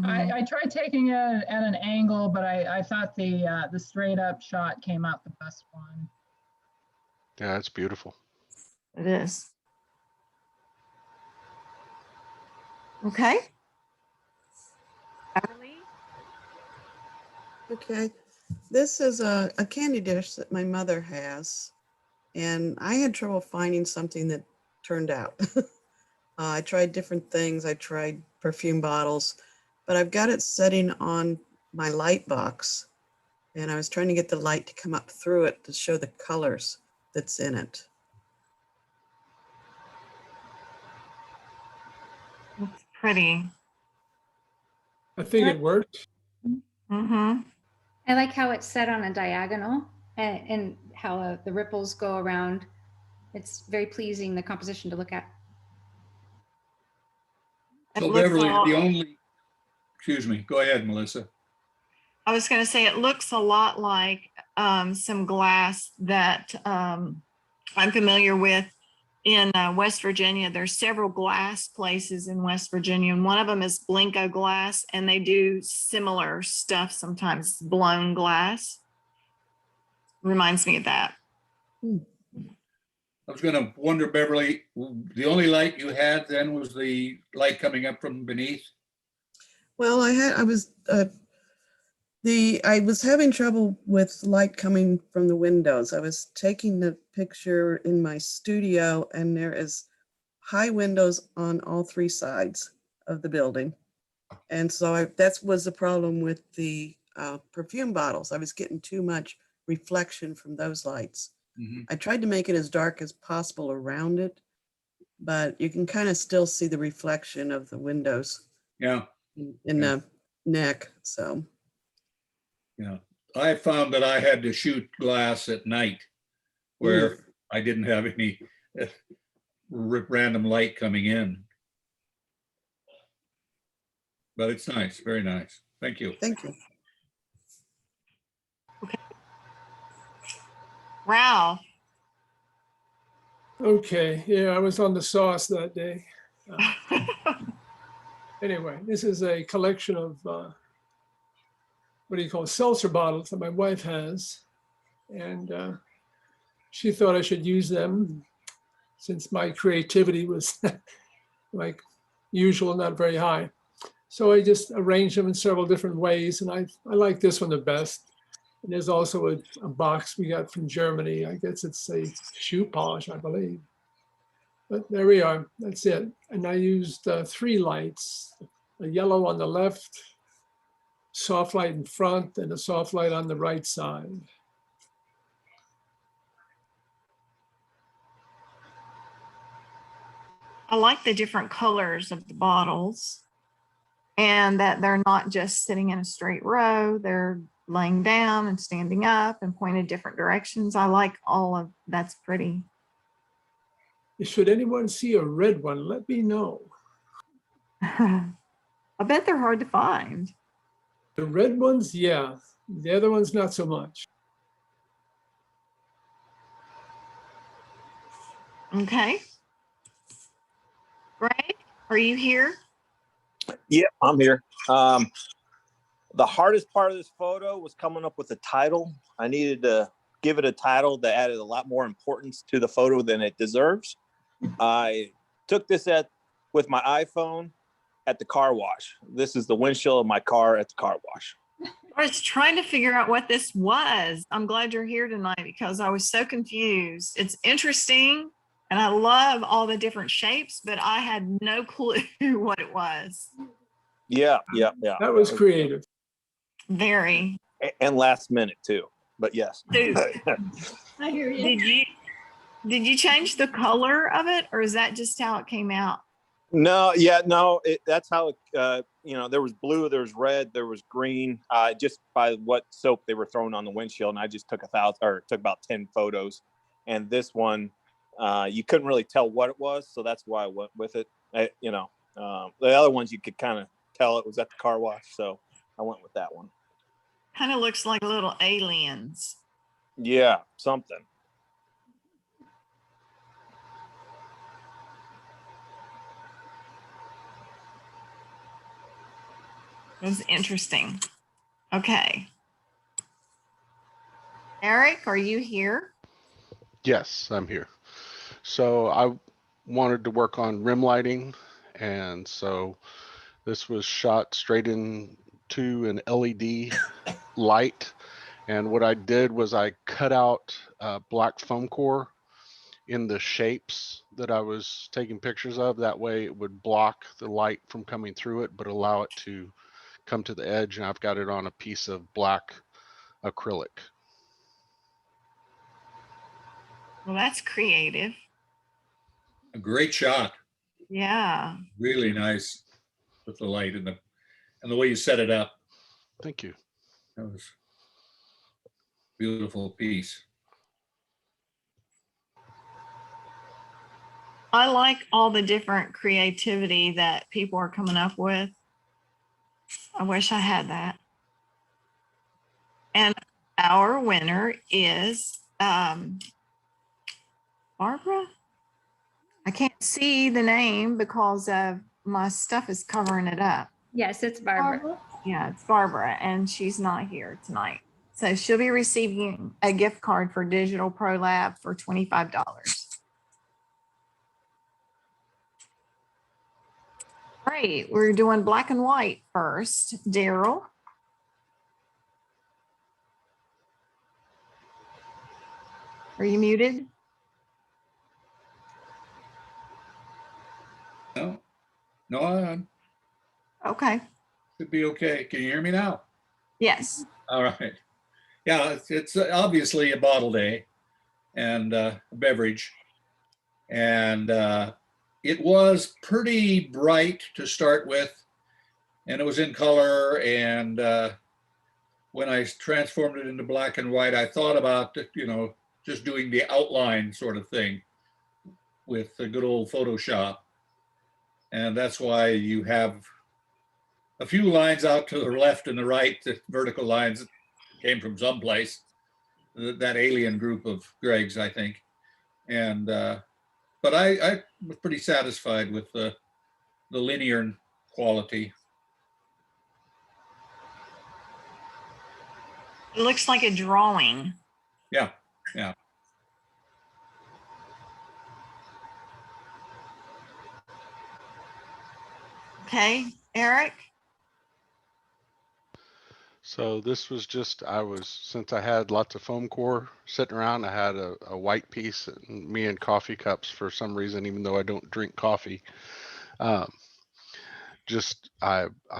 Speaker 14: I tried taking it at an angle, but I thought the straight up shot came out the best one.
Speaker 15: Yeah, it's beautiful.
Speaker 1: It is. Okay. Beverly?
Speaker 2: Okay, this is a candy dish that my mother has, and I had trouble finding something that turned out. I tried different things. I tried perfume bottles, but I've got it setting on my light box. And I was trying to get the light to come up through it to show the colors that's in it.
Speaker 1: It's pretty.
Speaker 5: I think it worked.
Speaker 1: Mm-hmm.
Speaker 8: I like how it's set on a diagonal and how the ripples go around. It's very pleasing, the composition to look at.
Speaker 1: It
Speaker 10: So
Speaker 1: looks
Speaker 10: Beverly,
Speaker 1: a lot-
Speaker 10: the only, excuse me, go ahead, Melissa.
Speaker 1: I was going to say it looks a lot like some glass that I'm familiar with in West Virginia. There's several glass places in West Virginia, and one of them is Blinko Glass, and they do similar stuff sometimes. Blown glass reminds me of that.
Speaker 10: I was gonna wonder, Beverly, the only light you had then was the light coming up from beneath?
Speaker 2: Well, I was having trouble with light coming from the windows. I was taking the picture in my studio, and there is high windows on all three sides of the building. And so that was the problem with the perfume bottles. I was getting too much reflection from those lights.
Speaker 10: Mhm.
Speaker 2: I tried to make it as dark as possible around it, but you can kind of still see the reflection of the windows
Speaker 10: Yeah,
Speaker 2: in the neck. So
Speaker 10: yeah. I found that I had to shoot glass at night where I didn't have any random light coming in. But it's nice, very nice. Thank you.
Speaker 2: thank you.
Speaker 1: Ralph,
Speaker 5: Okay, yeah, I was on the sauce that day. Anyway, this is a collection of what do you call it, seltzer bottles that my wife has. And she thought I should use them since my creativity was like usual, not very high. So I just arranged them in several different ways. And I like this one the best. And there's also a box we got from Germany. I guess it's a shoe polish, I believe. But there we are. That's it. And I used 3 lights, a yellow on the left, soft light in front, and a soft light on the right side.
Speaker 1: I like the different colors of the bottles and that they're not just sitting in a straight row. They're laying down and standing up and pointed different directions. I like all of that's pretty.
Speaker 5: Should anyone see a red one, let me know.
Speaker 1: I bet they're hard to find.
Speaker 5: The red ones, yeah. The other ones, not so much.
Speaker 1: Okay. Greg, are you here?
Speaker 16: Yep, I'm here. The hardest part of this photo was coming up with a title. I needed to give it a title that added a lot more importance to the photo than it deserves. I took this with my iPhone at the car wash. This is the windshield of my car at the car wash.
Speaker 1: I was trying to figure out what this was. I'm glad you're here tonight because I was so confused. It's interesting and I love all the different shapes, but I had no clue what it was.
Speaker 16: Yeah.
Speaker 5: That was creative.
Speaker 1: Very.
Speaker 16: And last minute too, but yes.
Speaker 1: Dude,
Speaker 6: I hear you.
Speaker 1: Did you change the color of it or is that just how it came out?
Speaker 16: No, that's how it, there was blue, there was red, there was green, just by what soap they were throwing on the windshield. And I just took took about 10 photos. And this one, you couldn't really tell what it was. So that's why I went with it. The other ones, you could kind of tell it was at the car wash. So I went with that one.
Speaker 1: Kind of looks like little aliens.
Speaker 16: Yeah, something.
Speaker 1: It was interesting. Okay. Eric, are you here?
Speaker 15: Yes, I'm here. So I wanted to work on rim lighting. And so this was shot straight into an LED light. And what I did was I cut out black foam core in the shapes that I was taking pictures of. That way it would block the light from coming through it, but allow it to come to the edge. And I've got it on a piece of black acrylic.
Speaker 1: Well, that's creative.
Speaker 10: A great shot.
Speaker 1: Yeah.
Speaker 10: Really nice with the light and the way you set it up.
Speaker 15: Thank you.
Speaker 10: That was a beautiful piece.
Speaker 1: I like all the different creativity that people are coming up with. I wish I had that. And our winner is Barbara. I can't see the name because my stuff is covering it up.
Speaker 8: Yes, it's Barbara.
Speaker 1: Yeah, it's Barbara, and she's not here tonight. So she'll be receiving a gift card for Digital Pro Lab for $25. Great. We're doing black and white first. Daryl. Are you muted?
Speaker 10: No,
Speaker 1: Okay.
Speaker 10: should be okay. Can you hear me now?
Speaker 1: Yes.
Speaker 10: All right. Yeah, it's obviously a bottle day and a beverage. And it was pretty bright to start with, and it was in color. And when I transformed it into black and white, I thought about, just doing the outline sort of thing with the good old Photoshop. And that's why you have a few lines out to the left and the right, the vertical lines that came from someplace, that alien group of Greg's, I think. And, but I was pretty satisfied with the linear quality.
Speaker 1: It looks like a drawing.
Speaker 10: Yeah, yeah.
Speaker 1: Okay, Eric.
Speaker 15: So this was just, since I had lots of foam core sitting around, I had a white piece, and me and coffee cups for some reason, even though I don't drink coffee. I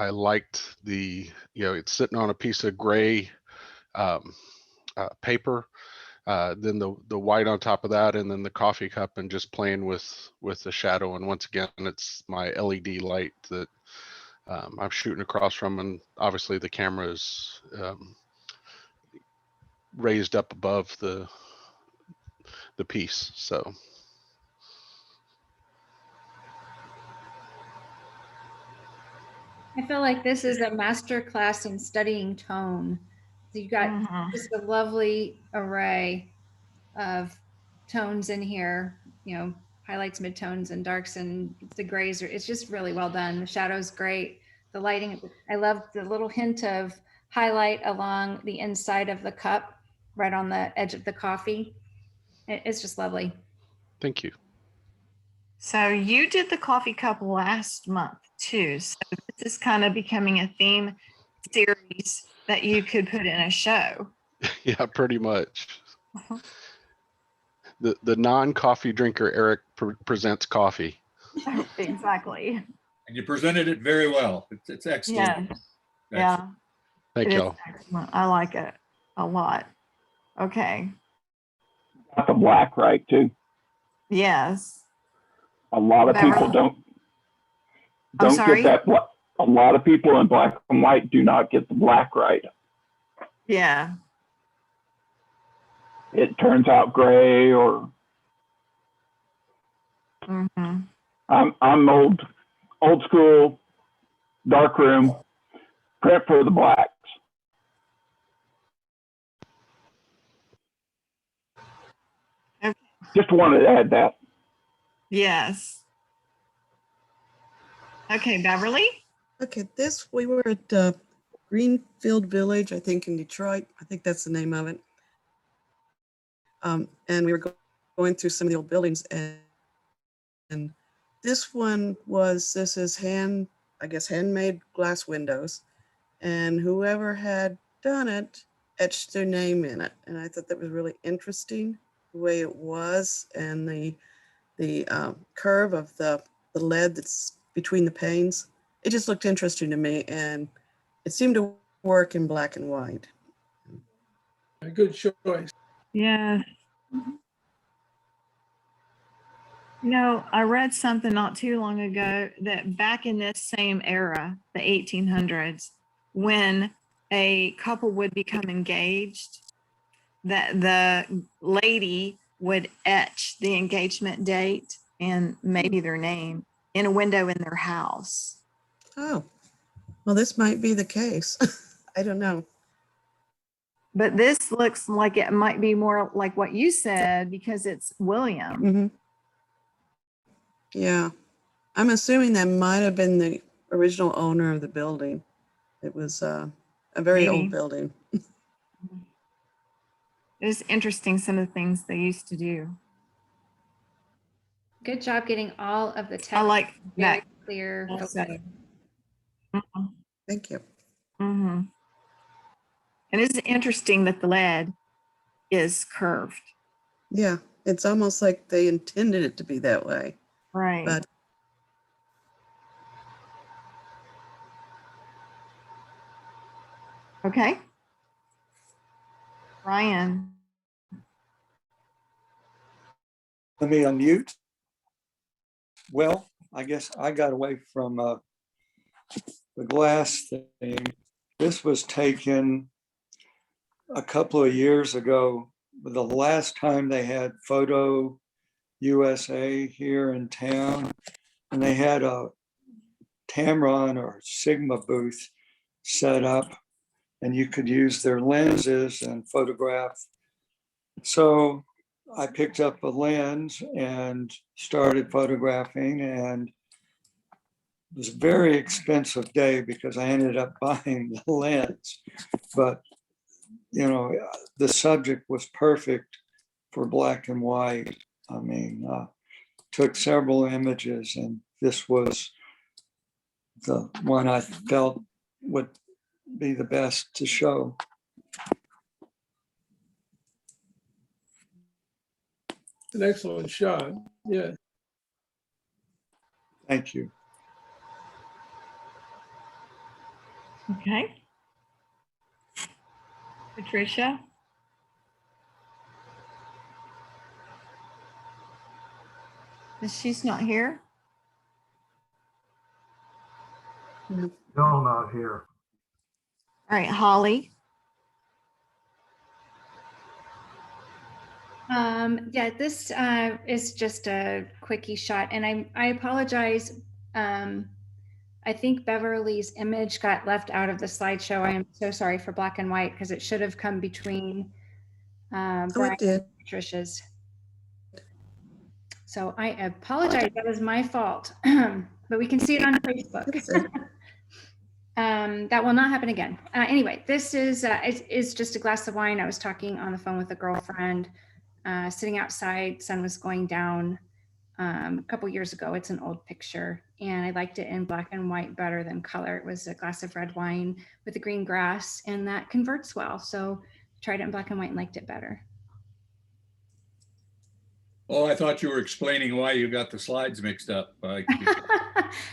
Speaker 15: liked it's sitting on a piece of gray paper, then the white on top of that, and then the coffee cup, and just playing with the shadow. And once again, it's my LED light that I'm shooting across from, and obviously the camera is raised up above the piece. So
Speaker 8: I feel like this is a master class in studying tone. So you got just a lovely array of tones in here, highlights, midtones, and darks, and the grays. It's just really well done. The shadow's great. The lighting, I love the little hint of highlight along the inside of the cup, right on the edge of the coffee. It's just lovely.
Speaker 15: Thank you.
Speaker 1: So you did the coffee cup last month too. So this is kind of becoming a theme series that you could put in a show.
Speaker 15: Yeah, pretty much. The non-coffee drinker Eric presents coffee.
Speaker 1: Exactly.
Speaker 10: And you presented it very well. It's excellent.
Speaker 1: Yeah.
Speaker 15: Thank y'all.
Speaker 1: Excellent. I like it a lot. Okay.
Speaker 9: Got the black right too.
Speaker 1: Yes.
Speaker 9: A lot of people don't get that. A lot of people in black and white do not get the black right.
Speaker 1: Yeah.
Speaker 9: It turns out gray or. I'm old school, dark room, prep for the blacks.
Speaker 1: Okay.
Speaker 9: Just wanted to add that.
Speaker 1: Yes. Okay, Beverly.
Speaker 2: Okay, we were at Greenfield Village, I think in Detroit. I think that's the name of it. And we were going through some of the old buildings, and this is handmade glass windows, and whoever had done it etched their name in it. And I thought that was really interesting. the way it was, and the curve of the lead that's between the panes. It just looked interesting to me, and it seemed to work in black and white.
Speaker 5: A good choice.
Speaker 1: Yeah. I read something not too long ago that back in this same era, the 1800s, when a couple would become engaged, that the lady would etch the engagement date and maybe their name in a window in their house.
Speaker 2: Oh, well, this might be the case. I don't know.
Speaker 1: But this looks like it might be more like what you said because it's William.
Speaker 2: Mm-hmm. Yeah, I'm assuming that might have been the original owner of the building. It was a very
Speaker 1: Maybe.
Speaker 2: old building.
Speaker 1: It was interesting, some of the things they used to do.
Speaker 8: Good job getting all of the text
Speaker 1: I like
Speaker 8: very
Speaker 1: that
Speaker 8: clear.
Speaker 1: also. Mhm.
Speaker 2: Thank you.
Speaker 1: Mhm. And it's interesting that the lead is curved.
Speaker 2: Yeah, it's almost like they intended it to be that way.
Speaker 1: Right.
Speaker 2: But
Speaker 1: Okay. Ryan.
Speaker 13: Let me unmute. Well, I guess I got away from the glass thing. This was taken a couple of years ago. The last time they had Photo USA here in town, and they had a Tamron or Sigma booth set up, and you could use their lenses and photograph. So I picked up a lens and started photographing, and it was a very expensive day because I ended up buying the lens. But, the subject was perfect for black and white. I mean, took several images, and this was the one I felt would be the best to show.
Speaker 5: An excellent shot. Yeah.
Speaker 13: Thank you.
Speaker 1: Okay. Patricia. She's not here.
Speaker 4: No, not here.
Speaker 1: All right, Holly.
Speaker 8: Yeah, this is just a quickie shot, and I apologize. I think Beverly's image got left out of the slideshow. I am so sorry for black and white because it should have come between Brian
Speaker 2: it did.
Speaker 8: and Patricia's. So I apologize. That was my fault. But we can see it on Facebook. That will not happen again. Anyway, this is just a glass of wine. I was talking on the phone with a girlfriend, sitting outside. Sun was going down a couple years ago. It's an old picture, and I liked it in black and white better than color. It was a glass of red wine with the green grass, and that converts well. So tried it in black and white and liked it better.
Speaker 10: Oh, I thought you were explaining why you got the slides mixed up.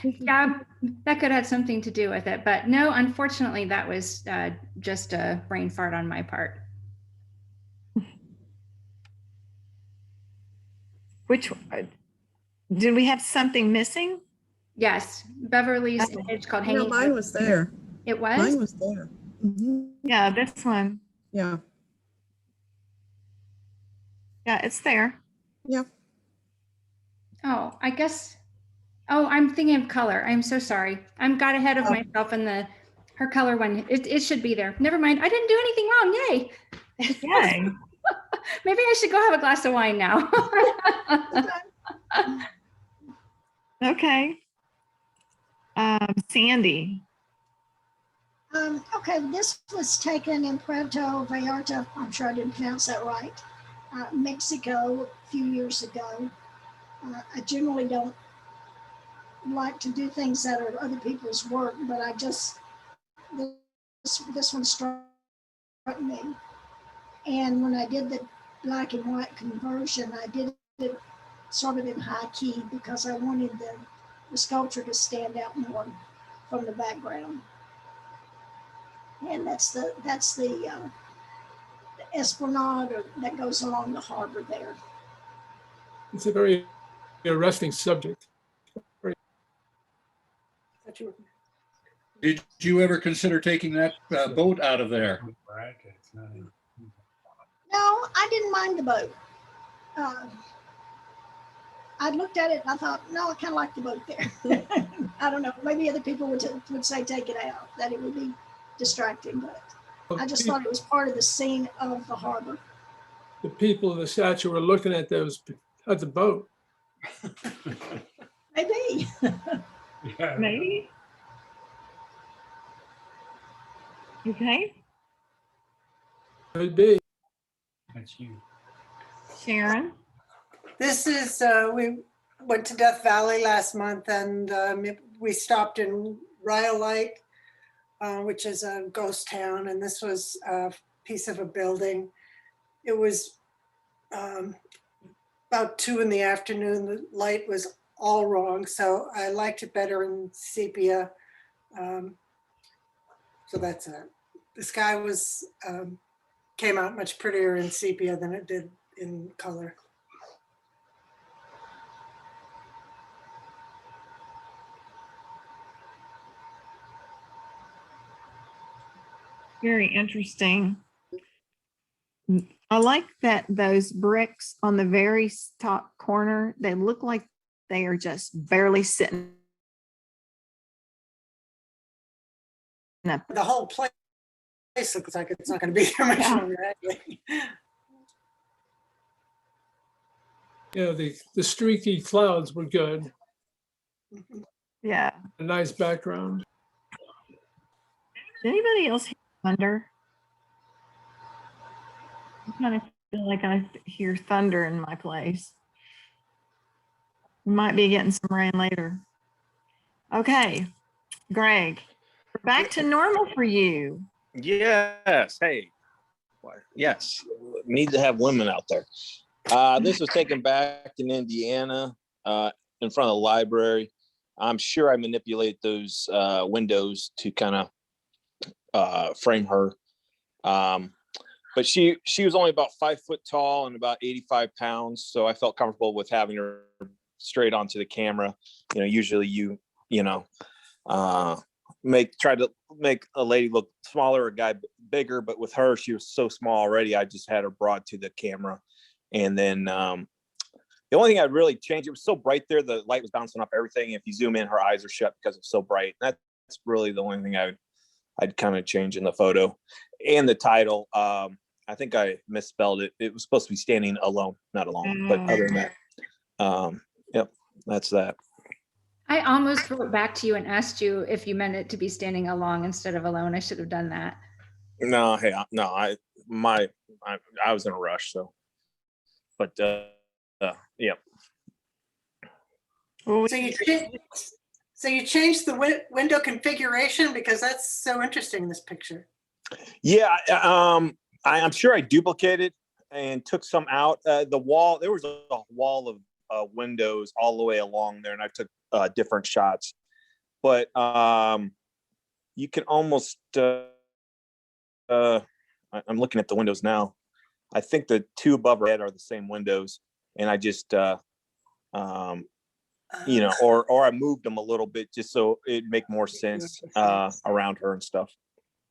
Speaker 8: Yeah, that could have something to do with it. But no, unfortunately, that was just a brain fart on my part.
Speaker 1: Which, did we have something missing?
Speaker 8: Yes, Beverly's image called Hanging.
Speaker 2: No, mine was there.
Speaker 8: It was?
Speaker 2: Mine was there. Mhm.
Speaker 1: Yeah, this one.
Speaker 2: Yeah.
Speaker 1: Yeah, it's there.
Speaker 2: Yeah.
Speaker 8: Oh, I guess. Oh, I'm thinking of color. I'm so sorry. I'm got ahead of myself in her color one. It should be there. Never mind. I didn't do anything wrong. Yay.
Speaker 1: Yay.
Speaker 8: Maybe I should go have a glass of wine now.
Speaker 1: Okay. Sandy.
Speaker 6: Okay, this was taken in Puerto Vallarta, I'm sure I didn't pronounce that right, Mexico a few years ago. I generally don't like to do things that are other people's work, but I just, this one struck me. And when I did the black and white conversion. I did it sort of in high key because I wanted the sculpture to stand out more from the background. And that's the esplanade that goes along the harbor there.
Speaker 5: It's a very interesting subject.
Speaker 10: Did you ever consider taking that boat out of there?
Speaker 6: No, I didn't mind the boat. I looked at it and I thought, no, I kind of like the boat there. I don't know, maybe other people would say take it out, that it would be distracting, but I just thought it was part of the scene of the harbor.
Speaker 5: The people in the statue were looking at the boat.
Speaker 6: Maybe.
Speaker 1: Maybe. Okay,
Speaker 5: Could be.
Speaker 7: That's you.
Speaker 1: Sharon.
Speaker 17: This is, we went to Death Valley last month and we stopped in Rhyolite, which is a ghost town. And this was a piece of a building. It was about 2 in the afternoon. The light was all wrong. So I liked it better in sepia. So that's it. The sky was, came out much prettier in sepia than it did in color.
Speaker 1: Very interesting. I like that those bricks on the very top corner, they look like they are just barely sitting up.
Speaker 17: The whole place looks like it's not going to be there much longer. Actually.
Speaker 5: Yeah, the streaky clouds were good.
Speaker 1: Yeah.
Speaker 5: A nice background.
Speaker 1: Does anybody else hear thunder? I kind of feel like I hear thunder in my place. We might be getting some rain later. Okay, Greg, we're back to normal for you.
Speaker 16: Yes. Hey. Yes. Need to have women out there. This was taken back in Indiana, in front of the library. I'm sure I manipulate those windows to kind of frame her. But she was only about 5 foot tall and about 85 pounds. So I felt comfortable with having her straight onto the camera. You know, usually you try to make a lady look smaller, a guy bigger, but with her, she was so small already. I just had her brought to the camera. And then the only thing I'd really change, it was so bright there, the light was bouncing off everything. If you zoom in, her eyes are shut because it's so bright. That's really the only thing I'd kind of change in the photo. And the title, I think I misspelled it. It was supposed to be Standing Alone, not Alone. But other than that, yep, that's that.
Speaker 8: I almost wrote back to you and asked you if you meant it to be standing along instead of alone. I should have done that.
Speaker 16: No, hey, no, I was in a rush, so. But yeah.
Speaker 17: So you changed the window configuration because that's so interesting in this picture.
Speaker 16: Yeah, I'm sure I duplicated and took some out. The wall, there was a wall of windows all the way along there, and I took different shots. But you can almost, I'm looking at the windows now. I think the 2 above her head are the same windows, and I just, or I moved them a little bit just so it'd make more sense around her and stuff.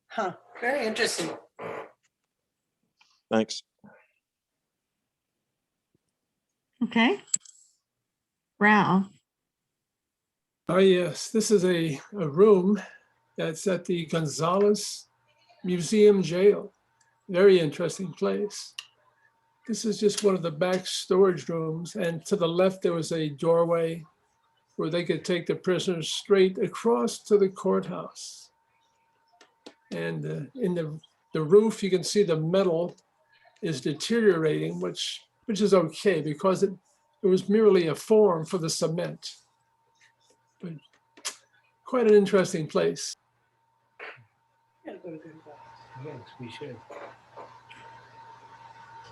Speaker 17: Huh, very interesting.
Speaker 16: Thanks.
Speaker 1: Okay. Ralph.
Speaker 5: Oh, yes, this is a room that's at the Gonzales Museum Jail. Very interesting place. This is just one of the back storage rooms. And to the left, there was a doorway where they could take the prisoners straight across to the courthouse. And in the roof, you can see the metal is deteriorating, which is okay because it was merely a form for the cement. But quite an interesting place.
Speaker 7: Yes, we should.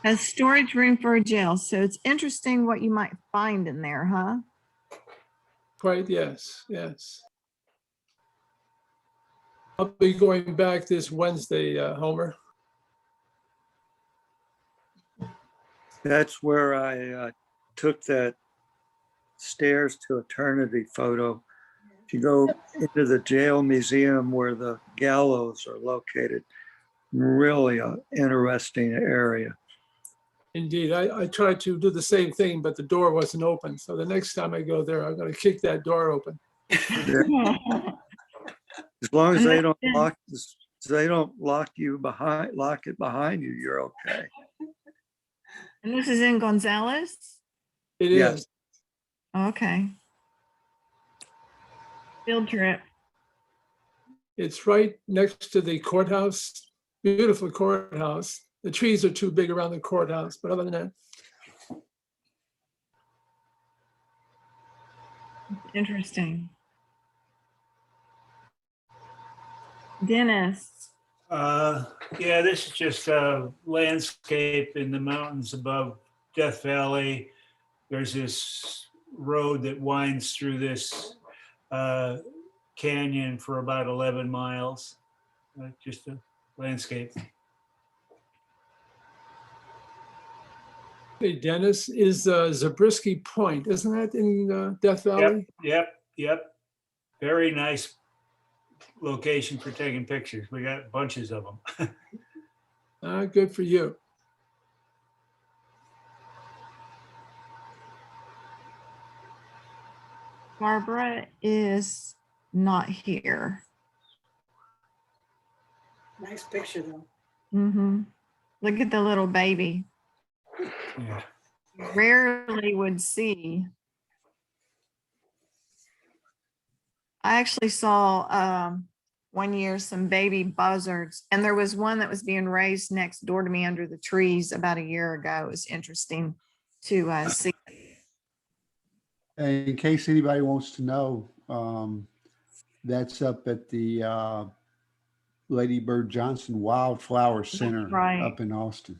Speaker 1: A storage room for a jail. So it's interesting what you might find in there, huh?
Speaker 5: Quite, yes, yes. I'll be going back this Wednesday, Homer.
Speaker 13: That's where I took that stairs to eternity photo. If you go into the jail museum where the gallows are located, really an interesting area.
Speaker 5: Indeed, I tried to do the same thing, but the door wasn't open. So the next time I go there, I'm going to kick that door open.
Speaker 13: As long as they don't lock you behind, lock it behind you, you're okay.
Speaker 1: And this is in Gonzales?
Speaker 5: It
Speaker 13: Yes.
Speaker 5: is.
Speaker 1: Okay. Field trip.
Speaker 5: It's right next to the courthouse, beautiful courthouse. The trees are too big around the courthouse, but other than that,
Speaker 1: Interesting. Dennis.
Speaker 7: Yeah, this is just a landscape in the mountains above Death Valley. There's this road that winds through this canyon for about 11 miles. Just a landscape.
Speaker 5: hey, Dennis, is Zabriskie Point, isn't that in Death Valley?
Speaker 7: Yep. Very nice location for taking pictures. We got bunches of them.
Speaker 5: Good for you.
Speaker 1: Barbara is not here.
Speaker 17: Nice picture though.
Speaker 1: Mm-hmm. Look at the little baby.
Speaker 7: Yeah.
Speaker 1: Rarely would see. I actually saw one year some baby buzzards, and there was one that was being raised next door to me under the trees about a year ago. It was interesting to see.
Speaker 11: And in case anybody wants to know, that's up at the Lady Bird Johnson Wildflower Center
Speaker 1: right.
Speaker 11: up in Austin.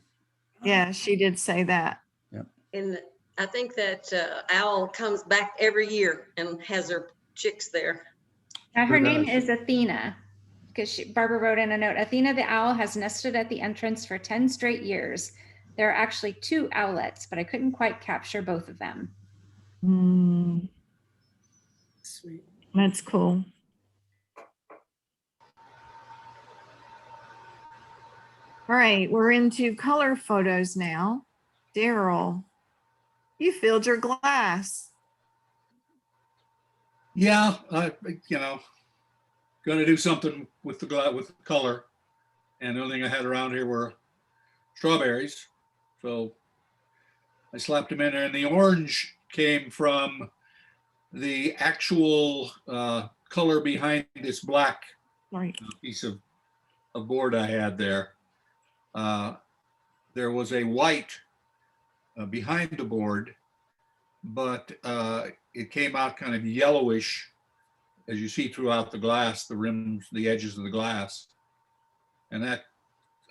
Speaker 1: Yeah, she did say that.
Speaker 11: Yep.
Speaker 18: And I think that owl comes back every year and has her chicks there.
Speaker 8: Her name is Athena, because Barbara wrote in a note, Athena the owl has nested at the entrance for 10 straight years. There are actually 2 owlets, but I couldn't quite capture both of them.
Speaker 17: Sweet.
Speaker 1: That's cool. All right, we're into color photos now. Daryl, you filled your glass.
Speaker 10: Yeah, going to do something with the color. And the only thing I had around here were strawberries. So I slapped them in there, and the orange came from the actual color behind this black piece of board I had there. There was a white behind the board, but it came out kind of yellowish, as you see throughout the glass, the rims, the edges of the glass. And that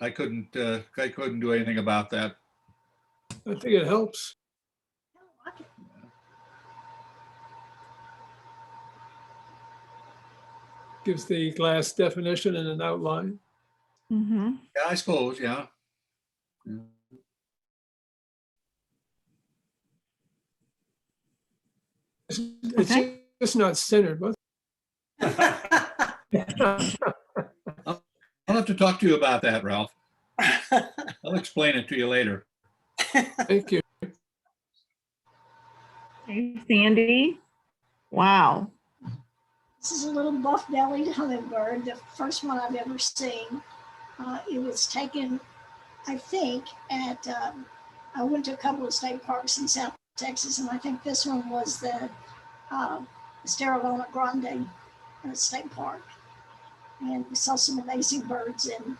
Speaker 10: I couldn't do anything about that.
Speaker 5: I think it helps. Gives the glass definition and an outline.
Speaker 1: Mm-hmm.
Speaker 10: Yeah, I suppose, yeah.
Speaker 5: It's just not centered, but
Speaker 10: I'll have to talk to you about that, Ralph. I'll explain it to you later.
Speaker 5: Thank you.
Speaker 1: Hey, Sandy. Wow.
Speaker 6: This is a little buff-bellied hummingbird, the first one I've ever seen. It was taken, I think, at, I went to a couple of state parks in South Texas, and I think this one was the Sterolona Grande State Park. And we saw some amazing birds, and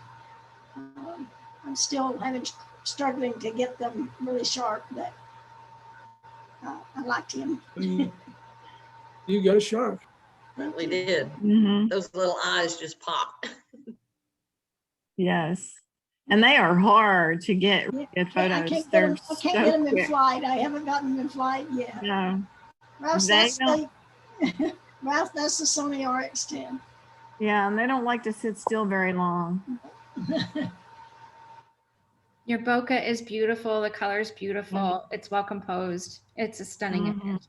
Speaker 6: I'm still struggling to get them really sharp, but I liked him.
Speaker 5: You got a shark.
Speaker 18: Certainly did.
Speaker 1: Mm-hmm.
Speaker 18: Those little eyes just popped.
Speaker 1: Yes. And they are hard to get
Speaker 6: Yeah,
Speaker 1: good
Speaker 6: I
Speaker 1: photos.
Speaker 6: can't get
Speaker 1: They're
Speaker 6: them. I can't
Speaker 1: so
Speaker 6: get them in
Speaker 1: quick.
Speaker 6: flight. I haven't gotten them in flight yet.
Speaker 1: No,
Speaker 6: Ralph,
Speaker 1: they don't.
Speaker 6: Ralph, that's the Sony RX10.
Speaker 1: Yeah, and they don't like to sit still very long.
Speaker 8: Your bokeh is beautiful. The color is beautiful. It's well composed. It's a stunning image.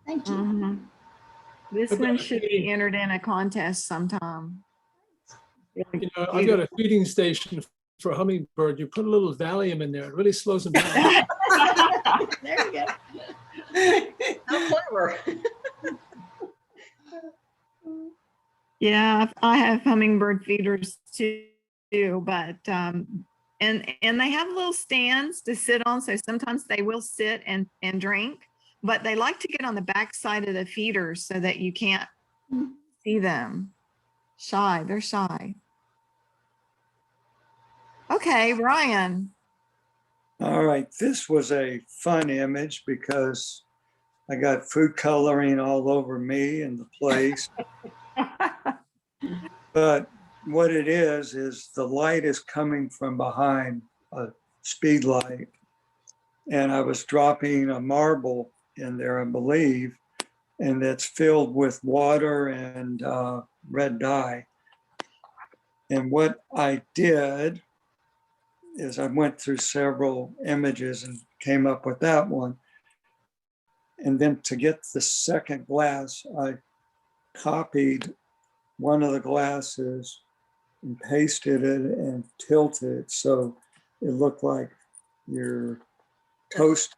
Speaker 6: Thank you.
Speaker 1: Mhm. This
Speaker 5: I've got
Speaker 1: one
Speaker 5: a
Speaker 1: should
Speaker 5: feeding-
Speaker 1: be entered in a contest sometime.
Speaker 5: You know, I've got a feeding station for hummingbird. You put a little Valium in there, it really slows them down.
Speaker 6: There you go.
Speaker 18: How clever.
Speaker 1: Yeah, I have hummingbird feeders too, but and they have little stands to sit on, so sometimes they will sit and drink, but they like to get on the back side of the feeders so that you can't see them. Shy, they're shy. Okay, Ryan.
Speaker 13: All right, this was a fun image because I got food coloring all over me and the place. But what it is the light is coming from behind a speed light. And I was dropping a marble in there, I believe, and it's filled with water and red dye. And what I did is I went through several images and came up with that one. And then to get the second glass, I copied one of the glasses and pasted it and tilted it so it looked like your toast.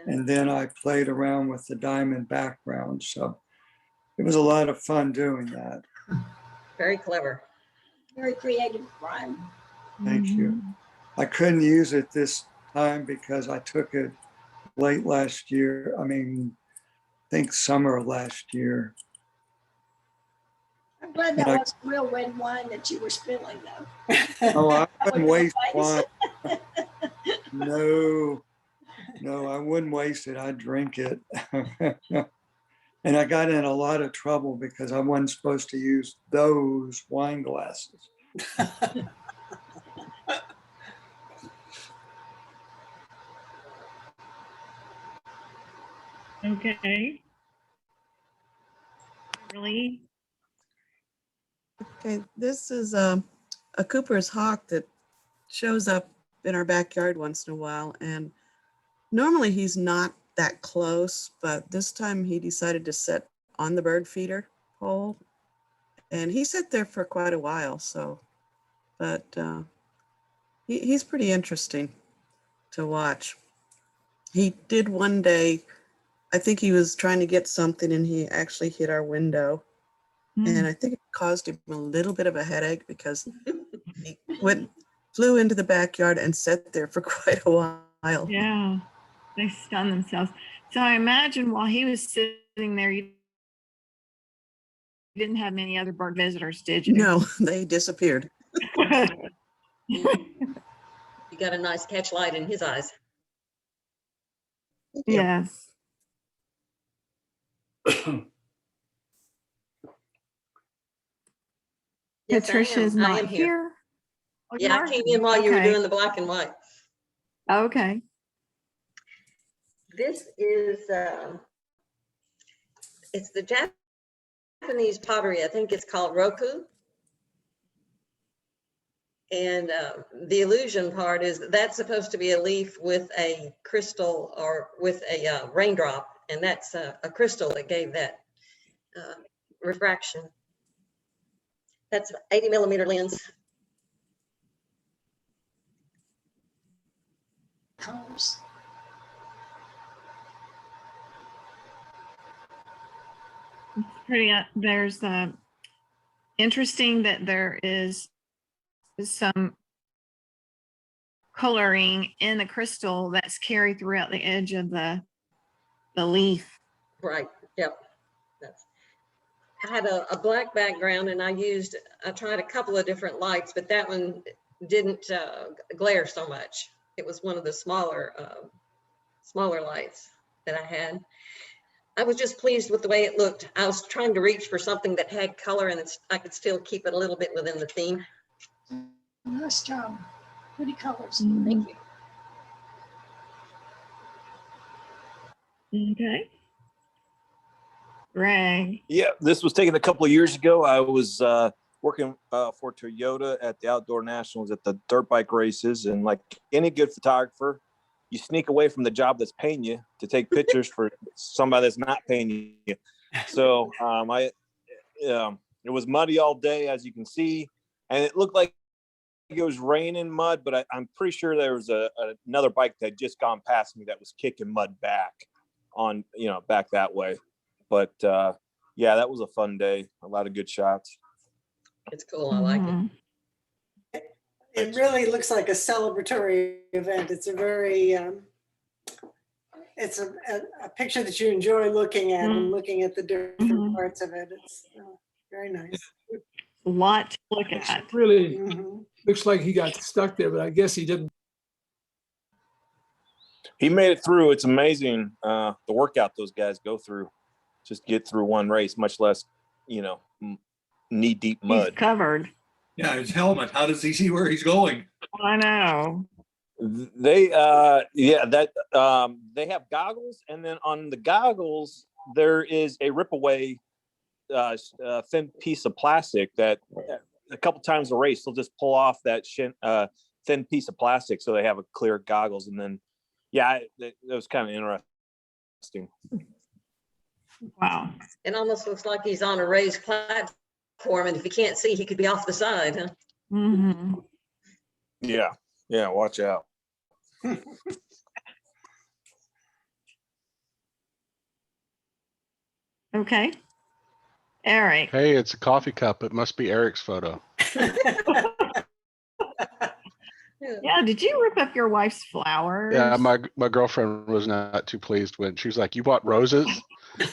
Speaker 13: And then I played around with the diamond background. So it was a lot of fun doing that.
Speaker 18: Very clever.
Speaker 6: Very creative, Brian.
Speaker 13: Thank you. I couldn't use it this time because I took it late last year. I think summer of last year.
Speaker 6: I'm glad that wasn't real red wine that you were spilling, though.
Speaker 13: Oh, I wouldn't waste
Speaker 6: Otherwise-
Speaker 13: wine. No, I wouldn't waste it. I'd drink it. And I got in a lot of trouble because I wasn't supposed to use those wine glasses.
Speaker 1: Okay. Really?
Speaker 2: Okay, this is a Cooper's hawk that shows up in our backyard once in a while. And normally he's not that close, but this time he decided to sit on the bird feeder pole. And he sat there for quite a while, but he's pretty interesting to watch. He did one day, I think he was trying to get something and he actually hit our window. And I think it caused him a little bit of a headache because he flew into the backyard and sat there for quite a while.
Speaker 1: Yeah, they stun themselves. So I imagine while he was sitting there, you didn't have many other bird visitors, did you?
Speaker 2: No, they disappeared.
Speaker 18: You got a nice catch light in his eyes.
Speaker 1: Yes.
Speaker 18: Yes,
Speaker 1: Patricia's
Speaker 18: I
Speaker 1: not
Speaker 18: am here.
Speaker 1: here. Oh, you
Speaker 18: Yeah, I
Speaker 1: are
Speaker 18: came
Speaker 1: here.
Speaker 18: in while you were
Speaker 1: Okay.
Speaker 18: doing the black and white.
Speaker 1: Okay.
Speaker 18: This is, it's the Japanese pottery. I think it's called Roku. And the illusion part is that's supposed to be a leaf with a crystal or with a raindrop. And that's a crystal that gave that refraction. That's 80mm lens.
Speaker 6: Colors.
Speaker 1: It's pretty, there's interesting that there is some coloring in the crystal that's carried throughout the edge of the leaf.
Speaker 18: Right, yep. I had a black background and I tried a couple of different lights, but that one didn't glare so much. It was one of the smaller lights that I had. I was just pleased with the way it looked. I was trying to reach for something that had color and I could still keep it a little bit within the theme.
Speaker 6: Nice job. Pretty colors.
Speaker 18: Thank you.
Speaker 1: Okay. Greg.
Speaker 16: Yeah, this was taken a couple of years ago. I was working for Toyota at the Outdoor Nationals at the dirt bike races. And like any good photographer, you sneak away from the job that's paying you to take pictures for somebody that's not paying you. So it was muddy all day, as you can see. And it looked like it was raining mud, but I'm pretty sure there was another bike that had just gone past me that was kicking mud back on, back that way. But yeah, that was a fun day. A lot of good shots.
Speaker 18: It's cool. I like it.
Speaker 17: It really looks like a celebratory event. It's a very, it's a picture that you enjoy looking at and looking at the different parts of it. It's very nice.
Speaker 1: A lot to look at.
Speaker 5: Really looks like he got stuck there, but I guess he didn't.
Speaker 16: He made it through. It's amazing the workout those guys go through. Just get through one race, much less, knee deep mud.
Speaker 1: He's covered.
Speaker 10: Yeah, his helmet. How does he see where he's going?
Speaker 1: I know.
Speaker 16: They they have goggles, and then on the goggles there is a rip away thin piece of plastic that a couple times a race they'll just pull off that thin piece of plastic so they have a clear goggles. And then it was kind of interesting.
Speaker 1: Wow.
Speaker 18: It almost looks like he's on a raised platform, and if he can't see, he could be off the side, huh?
Speaker 1: Mm-hmm.
Speaker 16: Yeah, watch out.
Speaker 1: Okay. Eric.
Speaker 15: Hey, it's a coffee cup. It must be Eric's photo.
Speaker 1: Yeah, did you rip up your wife's flowers?
Speaker 15: Yeah, my girlfriend was not too pleased when she was like, "You bought roses,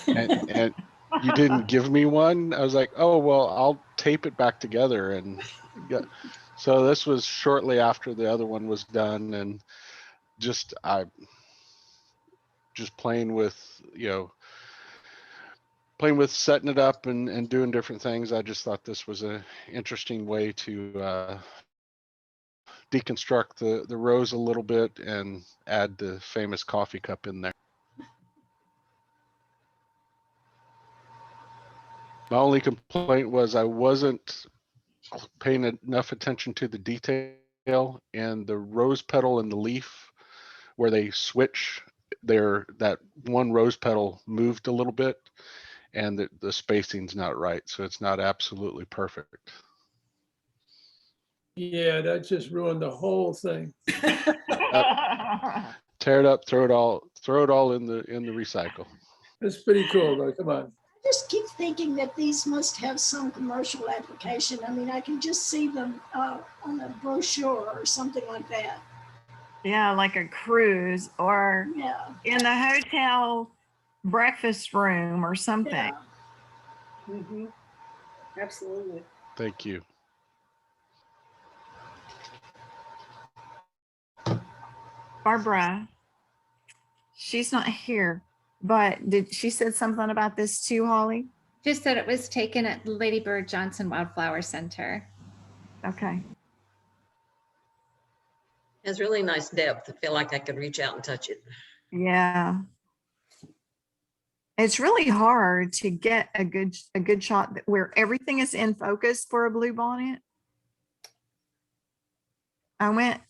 Speaker 15: and you didn't give me one." I was like, "Oh well, I'll tape it back together." And so this was shortly after the other one was done, and I just playing with setting it up and doing different things. I just thought this was an interesting way to deconstruct the rose a little bit and add the famous coffee cup in there. My only complaint was I wasn't paying enough attention to the detail, and the rose petal and the leaf where they switch that one rose petal moved a little bit, and the spacing's not right, so it's not absolutely perfect.
Speaker 5: Yeah, that just ruined the whole thing.
Speaker 15: Tear it up, throw it all in the recycle.
Speaker 5: That's pretty cool though. Come on.
Speaker 6: I just keep thinking that these must have some commercial application. I mean, I can just see them on a brochure or something like that.
Speaker 1: Yeah, like a cruise or in the hotel breakfast room or something.
Speaker 6: Yeah.
Speaker 17: Mm-hmm. Absolutely.
Speaker 15: Thank you.
Speaker 1: Barbara, she's not here, but she said something about this too, Holly?
Speaker 8: Just that it was taken at Lady Bird Johnson Wildflower Center.
Speaker 1: Okay.
Speaker 18: It has really nice depth. I feel like I could reach out and touch it.
Speaker 1: Yeah. It's really hard to get a good shot where everything is in focus for a bluebonnet. I went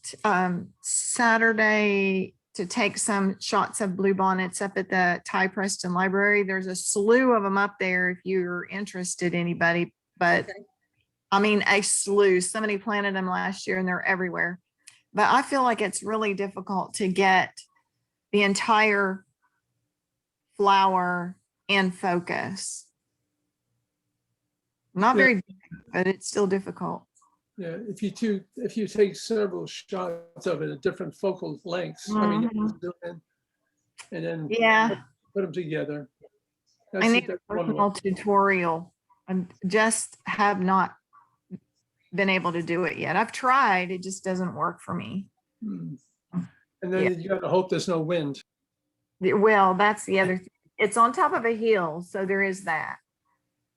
Speaker 1: Saturday to take some shots of bluebonnets up at the Ty Preston Library. There's a slew of them up there if you're interested, anybody, but okay. I mean, a slew. Somebody planted them last year and they're everywhere. But I feel like it's really difficult to get the entire flower in focus. Not very big, but it's still difficult.
Speaker 5: Yeah, if you take several shots of it at different focal lengths, I mean, and then put them together.
Speaker 1: I need a personal tutorial. I just have not been able to do it yet. I've tried, it just doesn't work for me.
Speaker 5: And then you got to hope there's no wind.
Speaker 1: Well, that's the other thing. It's on top of a hill, so there is that.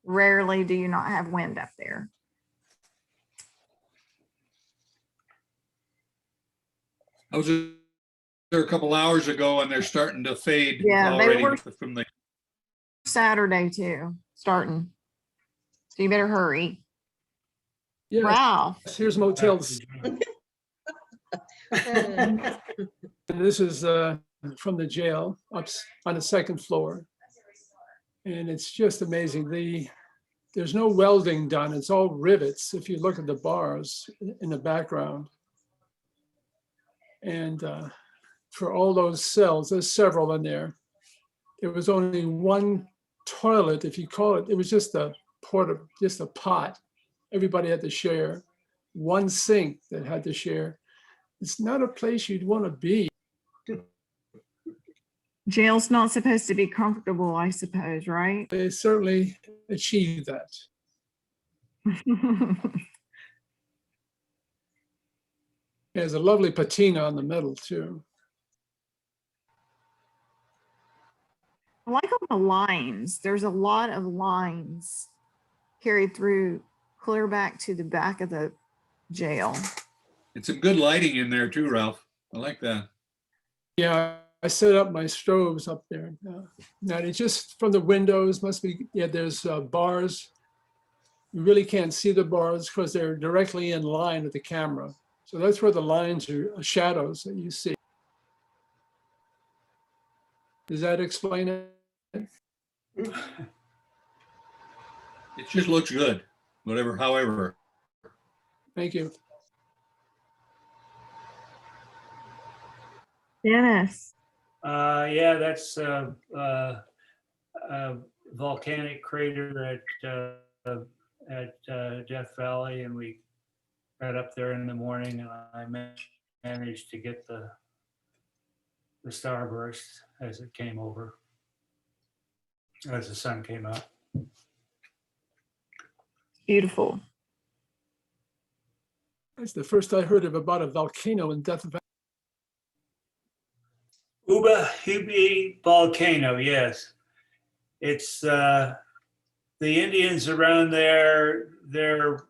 Speaker 1: Rarely do you not have wind up there.
Speaker 10: I was there a couple hours ago and they're starting to fade
Speaker 1: Yeah, they
Speaker 10: already
Speaker 1: were
Speaker 10: from the,
Speaker 1: Saturday too, starting. So you better hurry.
Speaker 5: Yes,
Speaker 1: Wow.
Speaker 5: here's motels. And this is from the jail up on the second floor. And it's just amazing. There's no welding done. It's all rivets. If you look at the bars in the background. And for all those cells, there's several in there. There was only one toilet, if you call it. It was just a pot. Everybody had to share. One sink that had to share. It's not a place you'd want to be.
Speaker 1: Jail's not supposed to be comfortable, I suppose, right?
Speaker 5: They certainly achieved that. There's a lovely patina on the middle too.
Speaker 1: I like all the lines. There's a lot of lines carried through clear back to the back of the jail.
Speaker 10: it's some good lighting in there too, Ralph. I like that.
Speaker 5: Yeah, I set up my strobes up there. Now it's just from the windows must be, yeah, there's bars. You really can't see the bars because they're directly in line with the camera. So that's where the lines are shadows that you see. Does that explain it?
Speaker 10: It just looks good, however.
Speaker 5: Thank you.
Speaker 1: Dennis.
Speaker 7: Yeah, that's a volcanic crater at Death Valley, and we got up there in the morning, and I managed to get the starburst as it came over, as the sun came up.
Speaker 1: Beautiful.
Speaker 5: That's the first I heard of about a volcano in Death Valley.
Speaker 7: Ubi volcano, yes. It's the Indians around there, their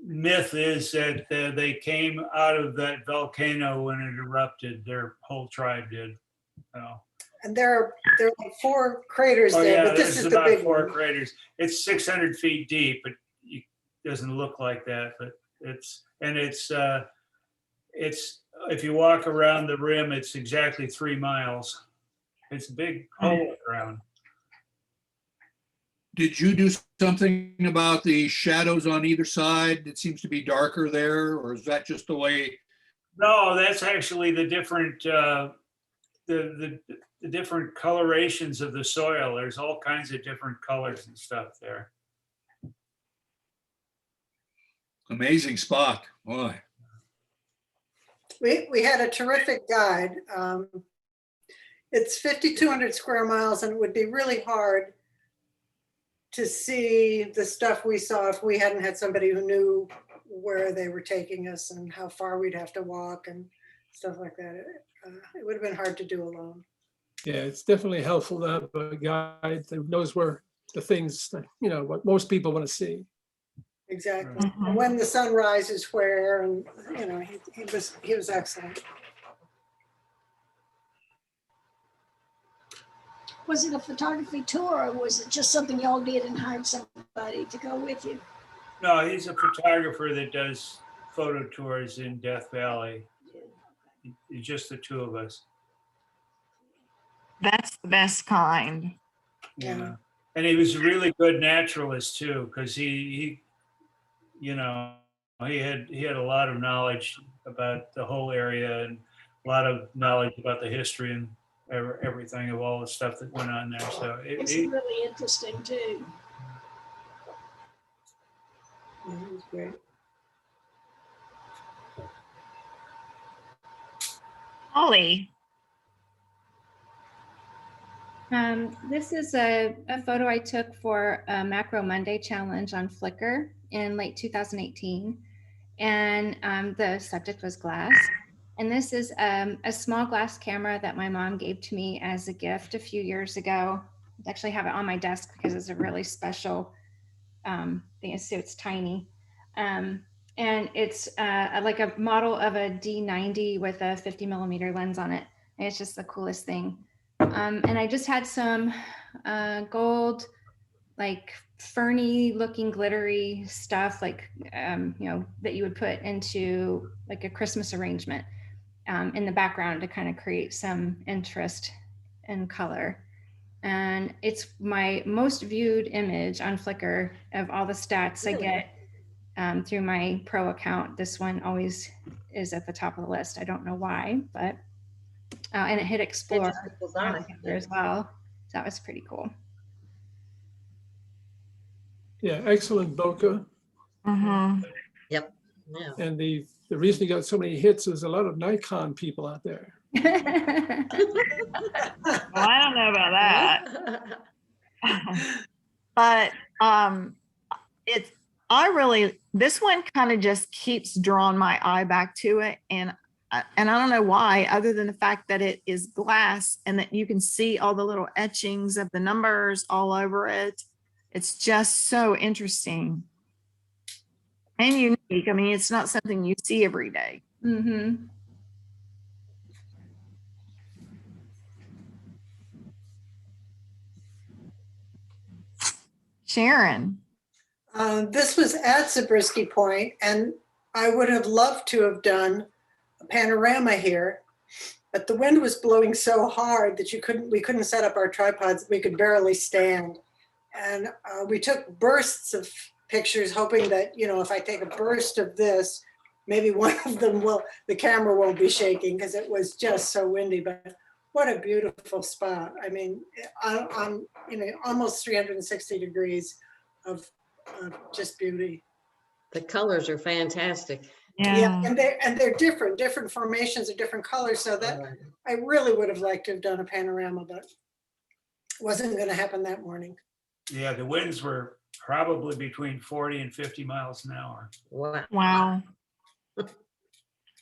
Speaker 7: myth is that they came out of that volcano when it erupted. Their whole tribe did. Oh.
Speaker 17: And there are like 4 craters
Speaker 7: Oh,
Speaker 17: there,
Speaker 7: yeah,
Speaker 17: but this is the
Speaker 7: about
Speaker 17: big
Speaker 7: 4
Speaker 17: one.
Speaker 7: craters. It's 600 feet deep, but it doesn't look like that. But it's if you walk around the rim, it's exactly 3 miles. It's a big hole around.
Speaker 10: Did you do something about the shadows on either side? It seems to be darker there, or is that just the way?
Speaker 7: No, that's actually the different the different colorations of the soil. There's all kinds of different colors and stuff there.
Speaker 10: Amazing spot. Boy.
Speaker 17: We had a terrific guide. It's 5,200 square miles, and it would be really hard to see the stuff we saw if we hadn't had somebody who knew where they were taking us and how far we'd have to walk and stuff like that. It would have been hard to do alone.
Speaker 5: Yeah, it's definitely helpful to have a guide that knows where the things, what most people want to see.
Speaker 17: Exactly. And when the sun rises where, and he was excellent.
Speaker 6: Was it a photography tour or was it just something y'all did and hired somebody to go with you?
Speaker 7: No, he's a photographer that does photo tours in Death Valley. It's just the 2 of us.
Speaker 1: That's the best kind.
Speaker 7: Yeah. And he was a really good naturalist too, because he had a lot of knowledge about the whole area and a lot of knowledge about the history and everything of all the stuff that went on there. So
Speaker 6: It's really interesting too.
Speaker 17: Yeah, it was great.
Speaker 1: Holly.
Speaker 8: This is a photo I took for a Macro Monday challenge on Flickr in late 2018. And the subject was glass. And this is a small glass camera that my mom gave to me as a gift a few years ago. I actually have it on my desk because it's a really special thing. So it's tiny. And it's like a model of a D90 with a 50mm lens on it. And it's just the coolest thing. And I just had some gold, like ferny looking glittery stuff, like, that you would put into like a Christmas arrangement in the background to kind of create some interest and color. And it's my most viewed image on Flickr of all the stats I get through my pro account. This one always is at the top of the list. I don't know why, but and it hit explore as well. So that was pretty cool.
Speaker 5: Yeah, excellent, Boca.
Speaker 18: Yep. Yeah.
Speaker 5: And the reason you got so many hits is a lot of Nikon people out there.
Speaker 1: Well, I don't know about that. But this one kind of just keeps drawing my eye back to it. And I don't know why, other than the fact that it is glass and that you can see all the little etchings of the numbers all over it. It's just so interesting and unique. I mean, it's not something you see every day.
Speaker 8: Mm-hmm.
Speaker 1: Sharon.
Speaker 17: This was at Zabriskie Point, and I would have loved to have done a panorama here, but the wind was blowing so hard that we couldn't set up our tripods. We could barely stand. And we took bursts of pictures, hoping that, if I take a burst of this, maybe one of them the camera won't be shaking because it was just so windy. But what a beautiful spot. I mean, on almost 360 degrees of just beauty.
Speaker 18: The colors are fantastic.
Speaker 17: Yeah, and they're different formations of different colors. So that I really would have liked to have done a panorama, but it wasn't going to happen that morning.
Speaker 7: Yeah, the winds were probably between 40 and 50 miles an hour.
Speaker 1: Wow.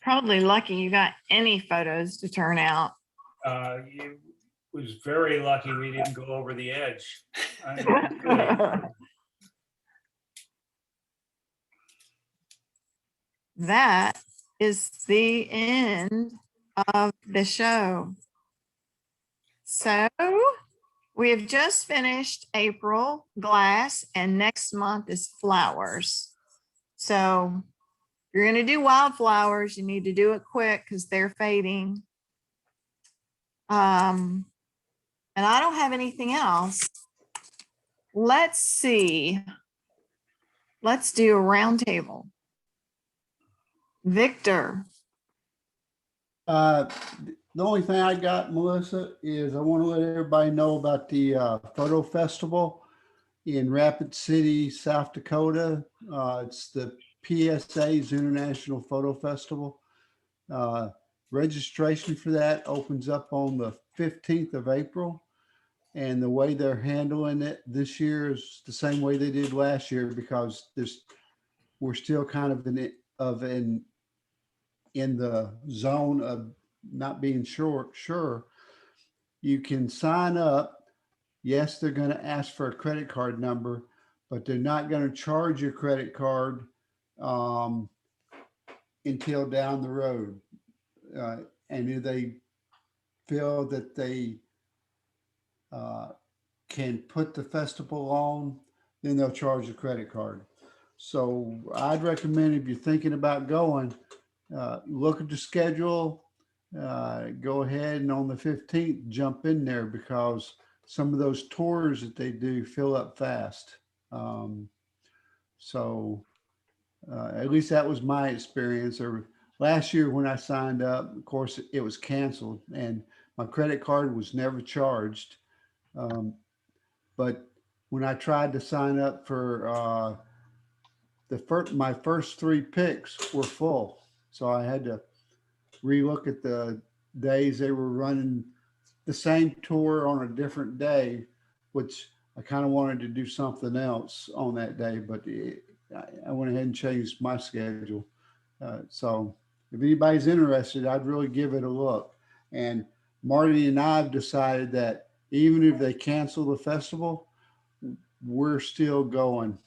Speaker 1: Probably lucky you got any photos to turn out.
Speaker 7: It was very lucky we didn't go over the edge.
Speaker 1: That is the end of the show. So we have just finished April, glass, and next month is flowers. So if you're going to do wildflowers, you need to do it quick because they're fading. And I don't have anything else. Let's see. Let's do a round table. Victor.
Speaker 11: The only thing I got, Melissa, is I want to let everybody know about the photo festival in Rapid City, South Dakota. It's the PSA's International Photo Festival. Registration for that opens up on the 15th of April. And the way they're handling it this year is the same way they did last year, because we're still kind of in the zone of not being sure. You can sign up. Yes, they're going to ask for a credit card number, but they're not going to charge your credit card until down the road. And if they feel that they can put the festival on, then they'll charge the credit card. So I'd recommend, if you're thinking about going, look at the schedule, go ahead and on the 15th, jump in there, because some of those tours that they do fill up fast. So at least that was my experience. Or last year when I signed up, of course, it was canceled and my credit card was never charged. But when I tried to sign up for my first 3 picks were full. So I had to relook at the days they were running the same tour on a different day, which I kind of wanted to do something else on that day, but I went ahead and changed my schedule. So if anybody's interested, I'd really give it a look. And Marty and I have decided that even if they cancel the festival, we're still going.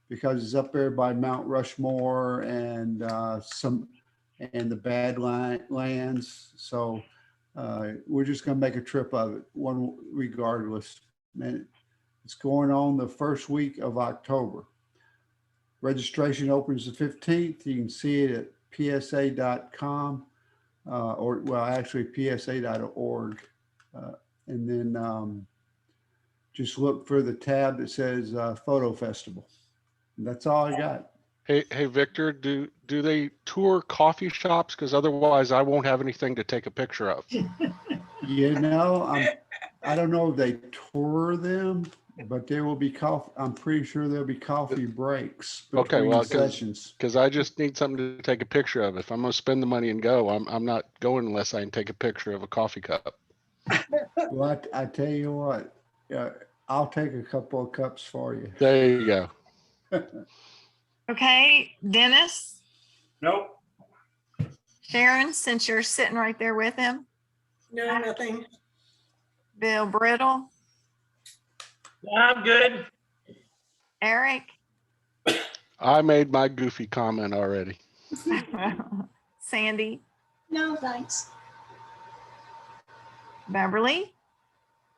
Speaker 11: because it's up there by Mount Rushmore and the Badlands. So we're just going to make a trip of it, one regardless. And it's going on the first week of October. Registration opens the 15th. You can see it at psa.com or, well, actually psa.org. And then just look for the tab that says Photo Festival. And that's all I got.
Speaker 15: Hey, Victor, do they tour coffee shops? Because otherwise I won't have anything to take a picture of.
Speaker 11: You know, I don't know if they tour them, but there will be coffee. I'm pretty sure there'll be coffee breaks
Speaker 15: Okay,
Speaker 11: between
Speaker 15: well,
Speaker 11: sessions.
Speaker 15: because I just need something to take a picture of. If I'm going to spend the money and go, I'm not going unless I can take a picture of a coffee cup.
Speaker 11: Well, I tell you what, I'll take a couple of cups for you.
Speaker 15: There you go.
Speaker 1: Okay, Dennis,
Speaker 7: Nope.
Speaker 1: Sharon, since you're sitting right there with him,
Speaker 17: No, nothing.
Speaker 1: Bill Brittle,
Speaker 19: I'm good.
Speaker 1: Eric,
Speaker 15: I made my goofy comment already.
Speaker 1: Sandy,
Speaker 6: No, thanks.
Speaker 1: Beverly,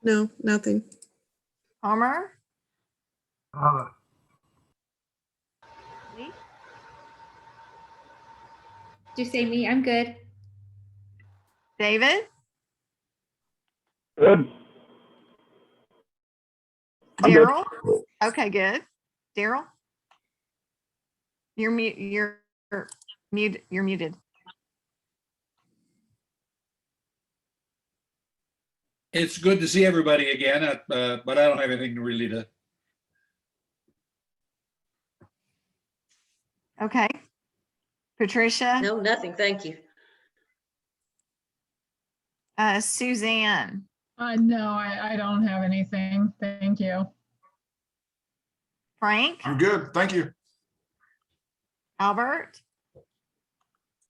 Speaker 2: No, nothing.
Speaker 1: Homer, Lee,
Speaker 8: Do you say me? I'm good.
Speaker 1: David,
Speaker 9: Good. I'm good.
Speaker 1: Daryl. Okay, good. Daryl, you're mute. You're muted.
Speaker 10: It's good to see everybody again, but I don't have anything really to.
Speaker 1: Okay, Patricia,
Speaker 18: No, nothing. Thank you.
Speaker 1: Suzanne,
Speaker 14: No, I don't have anything. Thank you.
Speaker 1: Frank,
Speaker 12: I'm good. Thank you.
Speaker 1: Albert,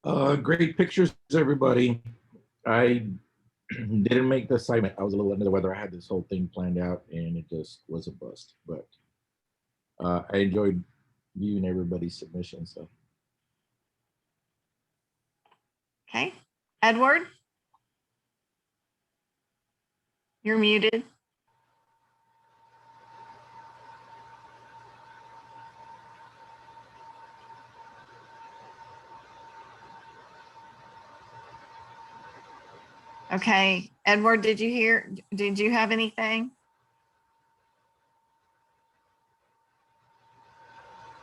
Speaker 19: Great pictures, everybody. I didn't make the assignment. I was a little under the weather. I had this whole thing planned out and it just was a bust. But I enjoyed viewing everybody's submissions. So
Speaker 1: okay, Edward, you're muted. Okay, Edward, did you have anything?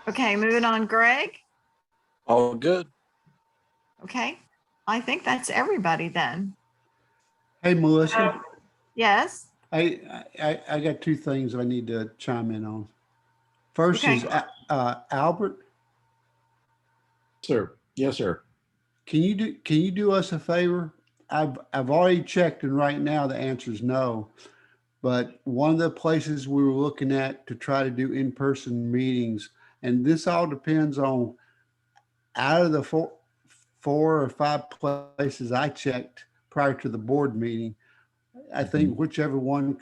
Speaker 1: Okay, moving on, Greg.
Speaker 19: all good.
Speaker 1: Okay, I think that's everybody then.
Speaker 11: Hey, Melissa,
Speaker 1: Yes,
Speaker 11: I got two things I need to chime in on. First
Speaker 1: Okay.
Speaker 11: is Albert.
Speaker 19: Sir. Yes, sir.
Speaker 11: Can you do us a favor? I've already checked, and right now the answer is no. But one of the places we were looking at to try to do in-person meetings, and this all depends on out of the four or five places I checked prior to the board meeting, I think whichever one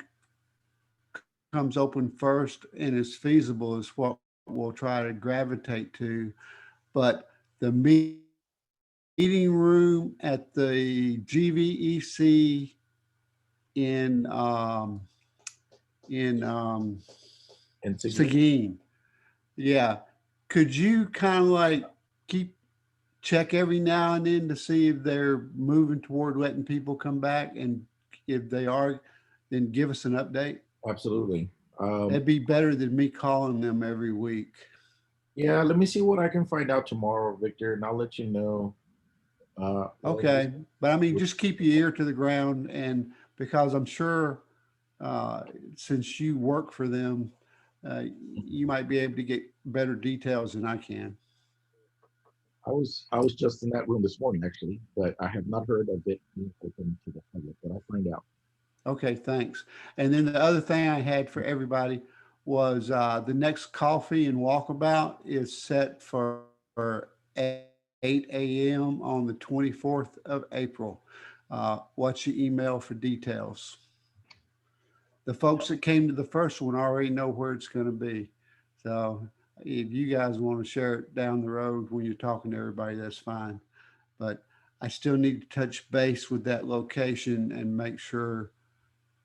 Speaker 11: comes open first and is feasible is what we'll try to gravitate to. But the meeting room at the GVEC in Seguin. Yeah. Could you kind of like check every now and then to see if they're moving toward letting people come back? And if they are, then give us an update.
Speaker 19: Absolutely.
Speaker 11: That'd be better than me calling them every week.
Speaker 19: Yeah, let me see what I can find out tomorrow, Victor, and I'll let you know.
Speaker 11: Okay. But I mean, just keep your ear to the ground, and because I'm sure since you work for them, you might be able to get better details than I can.
Speaker 19: I was just in that room this morning, actually, but I have not heard of it being open to the public, but I'll find out.
Speaker 11: Okay, thanks. And then the other thing I had for everybody was the next coffee and walkabout is set for 8 a.m. on the 24th of April. Watch your email for details. The folks that came to the first one already know where it's going to be. So If you guys want to share it down the road when you're talking to everybody, that's fine. But I still need to touch base with that location and make sure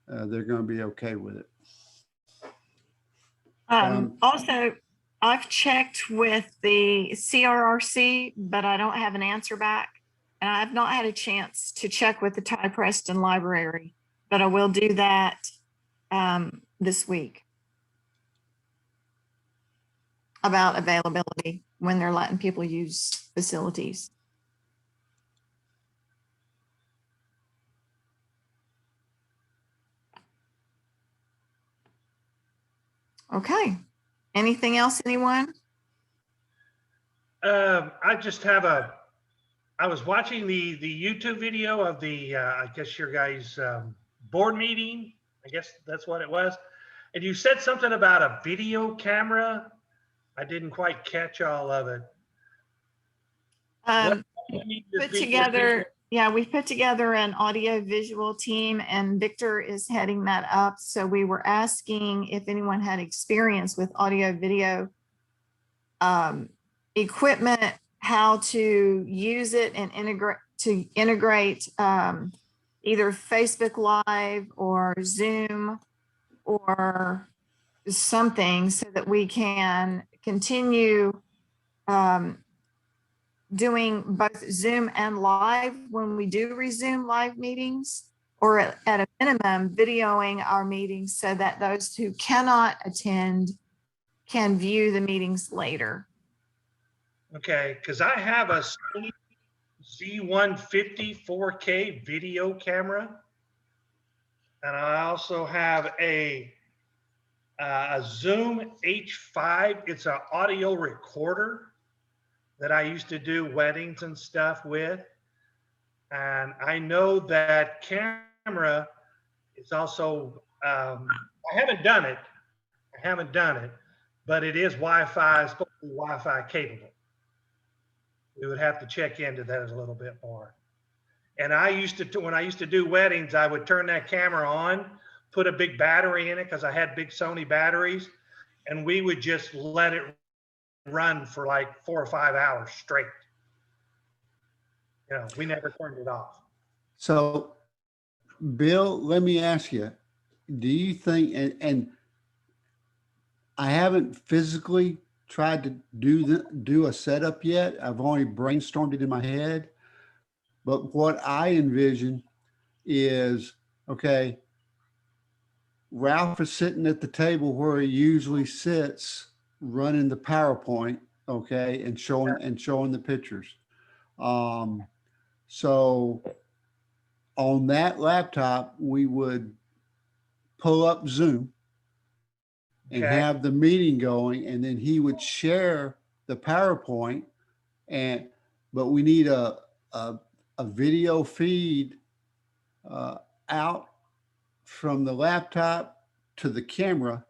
Speaker 11: they're going to be okay with it.
Speaker 1: Also, I've checked with the CRRC, but I don't have an answer back. And I've not had a chance to check with the Ty Preston Library, but I will do that this week about availability when they're letting people use facilities. Okay. Anything else, anyone?
Speaker 20: I just have I was watching the YouTube video of the, I guess your guys' board meeting. I guess that's what it was. And you said something about a video camera. I didn't quite catch all of it.
Speaker 1: Put together, yeah, we've put together an audio visual team and Victor is heading that up. So we were asking if anyone had experience with audio video equipment, how to use it and integrate either Facebook Live or Zoom or something so that we can continue doing both Zoom and live when we do resume live meetings, or at a minimum videoing our meetings so that those who cannot attend can view the meetings later.
Speaker 20: Okay, because I have a Sony Z150 4K video camera. And I also have a Zoom H5. It's an audio recorder that I used to do weddings and stuff with. And I know that camera is also, I haven't done it, but it is Wi-Fi, it's supposed to be Wi-Fi capable. We would have to check into that a little bit more. And I used to, when I used to do weddings, I would turn that camera on, put a big battery in it because I had big Sony batteries, and we would just let it run for like 4 or 5 hours straight. You know, we never turned it off.
Speaker 11: So, Bill, let me ask you, do you think, and I haven't physically tried to do a setup yet. I've only brainstormed it in my head. But what I envision is, okay, Ralph is sitting at the table where he usually sits running the PowerPoint, okay, and showing the pictures. So on that laptop, we would pull up Zoom and have the meeting going, and then he would share the PowerPoint, but we need a video feed out from the laptop to the camera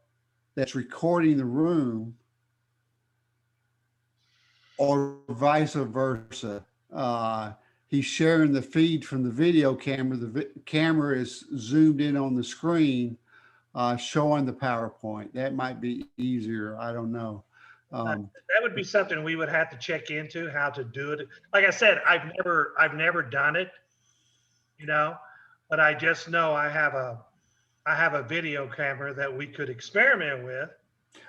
Speaker 11: that's recording the room, or vice versa. He's sharing the feed from the video camera. The camera is zoomed in on the screen, showing the PowerPoint. That might be easier. I don't know.
Speaker 20: That would be something we would have to check into, how to do it. Like I said, I've never done it, you know, but I just know I have a video camera that we could experiment with.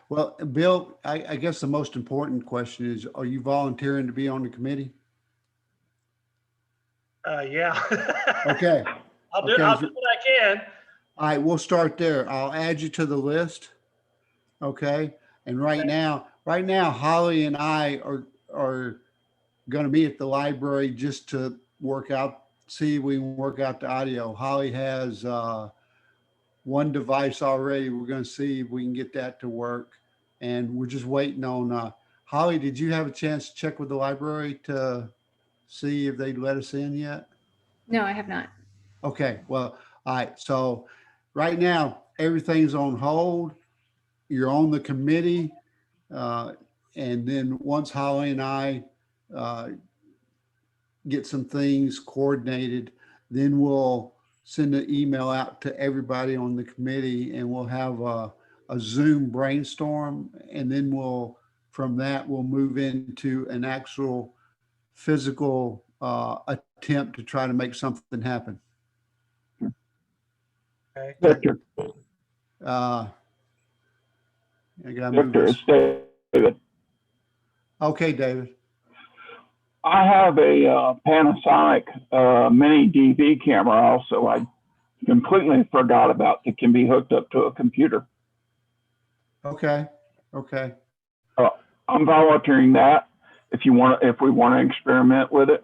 Speaker 11: Well, Bill, I guess the most important question is, are you volunteering to be on the committee?
Speaker 20: Yeah.
Speaker 11: Okay.
Speaker 20: I'll do what I can.
Speaker 11: All right, we'll start there. I'll add you to the list. Okay. And right now, Holly and I are going to be at the library just to see if we can work out the audio. Holly has one device already. We're going to see if we can get that to work. And we're just waiting on, Holly, did you have a chance to check with the library to see if they'd let us in yet?
Speaker 8: No, I have not.
Speaker 11: Okay, well, all right. So right now, everything's on hold. You're on the committee. And then once Holly and I get some things coordinated, then we'll send an email out to everybody on the committee, and we'll have a Zoom brainstorm, and then we'll from that, we'll move into an actual physical attempt to try to make something happen.
Speaker 20: Okay.
Speaker 9: Victor,
Speaker 11: I gotta move
Speaker 9: Victor,
Speaker 11: this.
Speaker 9: it's David.
Speaker 11: Okay, David.
Speaker 9: I have a Panasonic mini DV camera also. I completely forgot about that can be hooked up to a computer.
Speaker 11: Okay. Okay.
Speaker 9: I'm volunteering that if we want to experiment with it.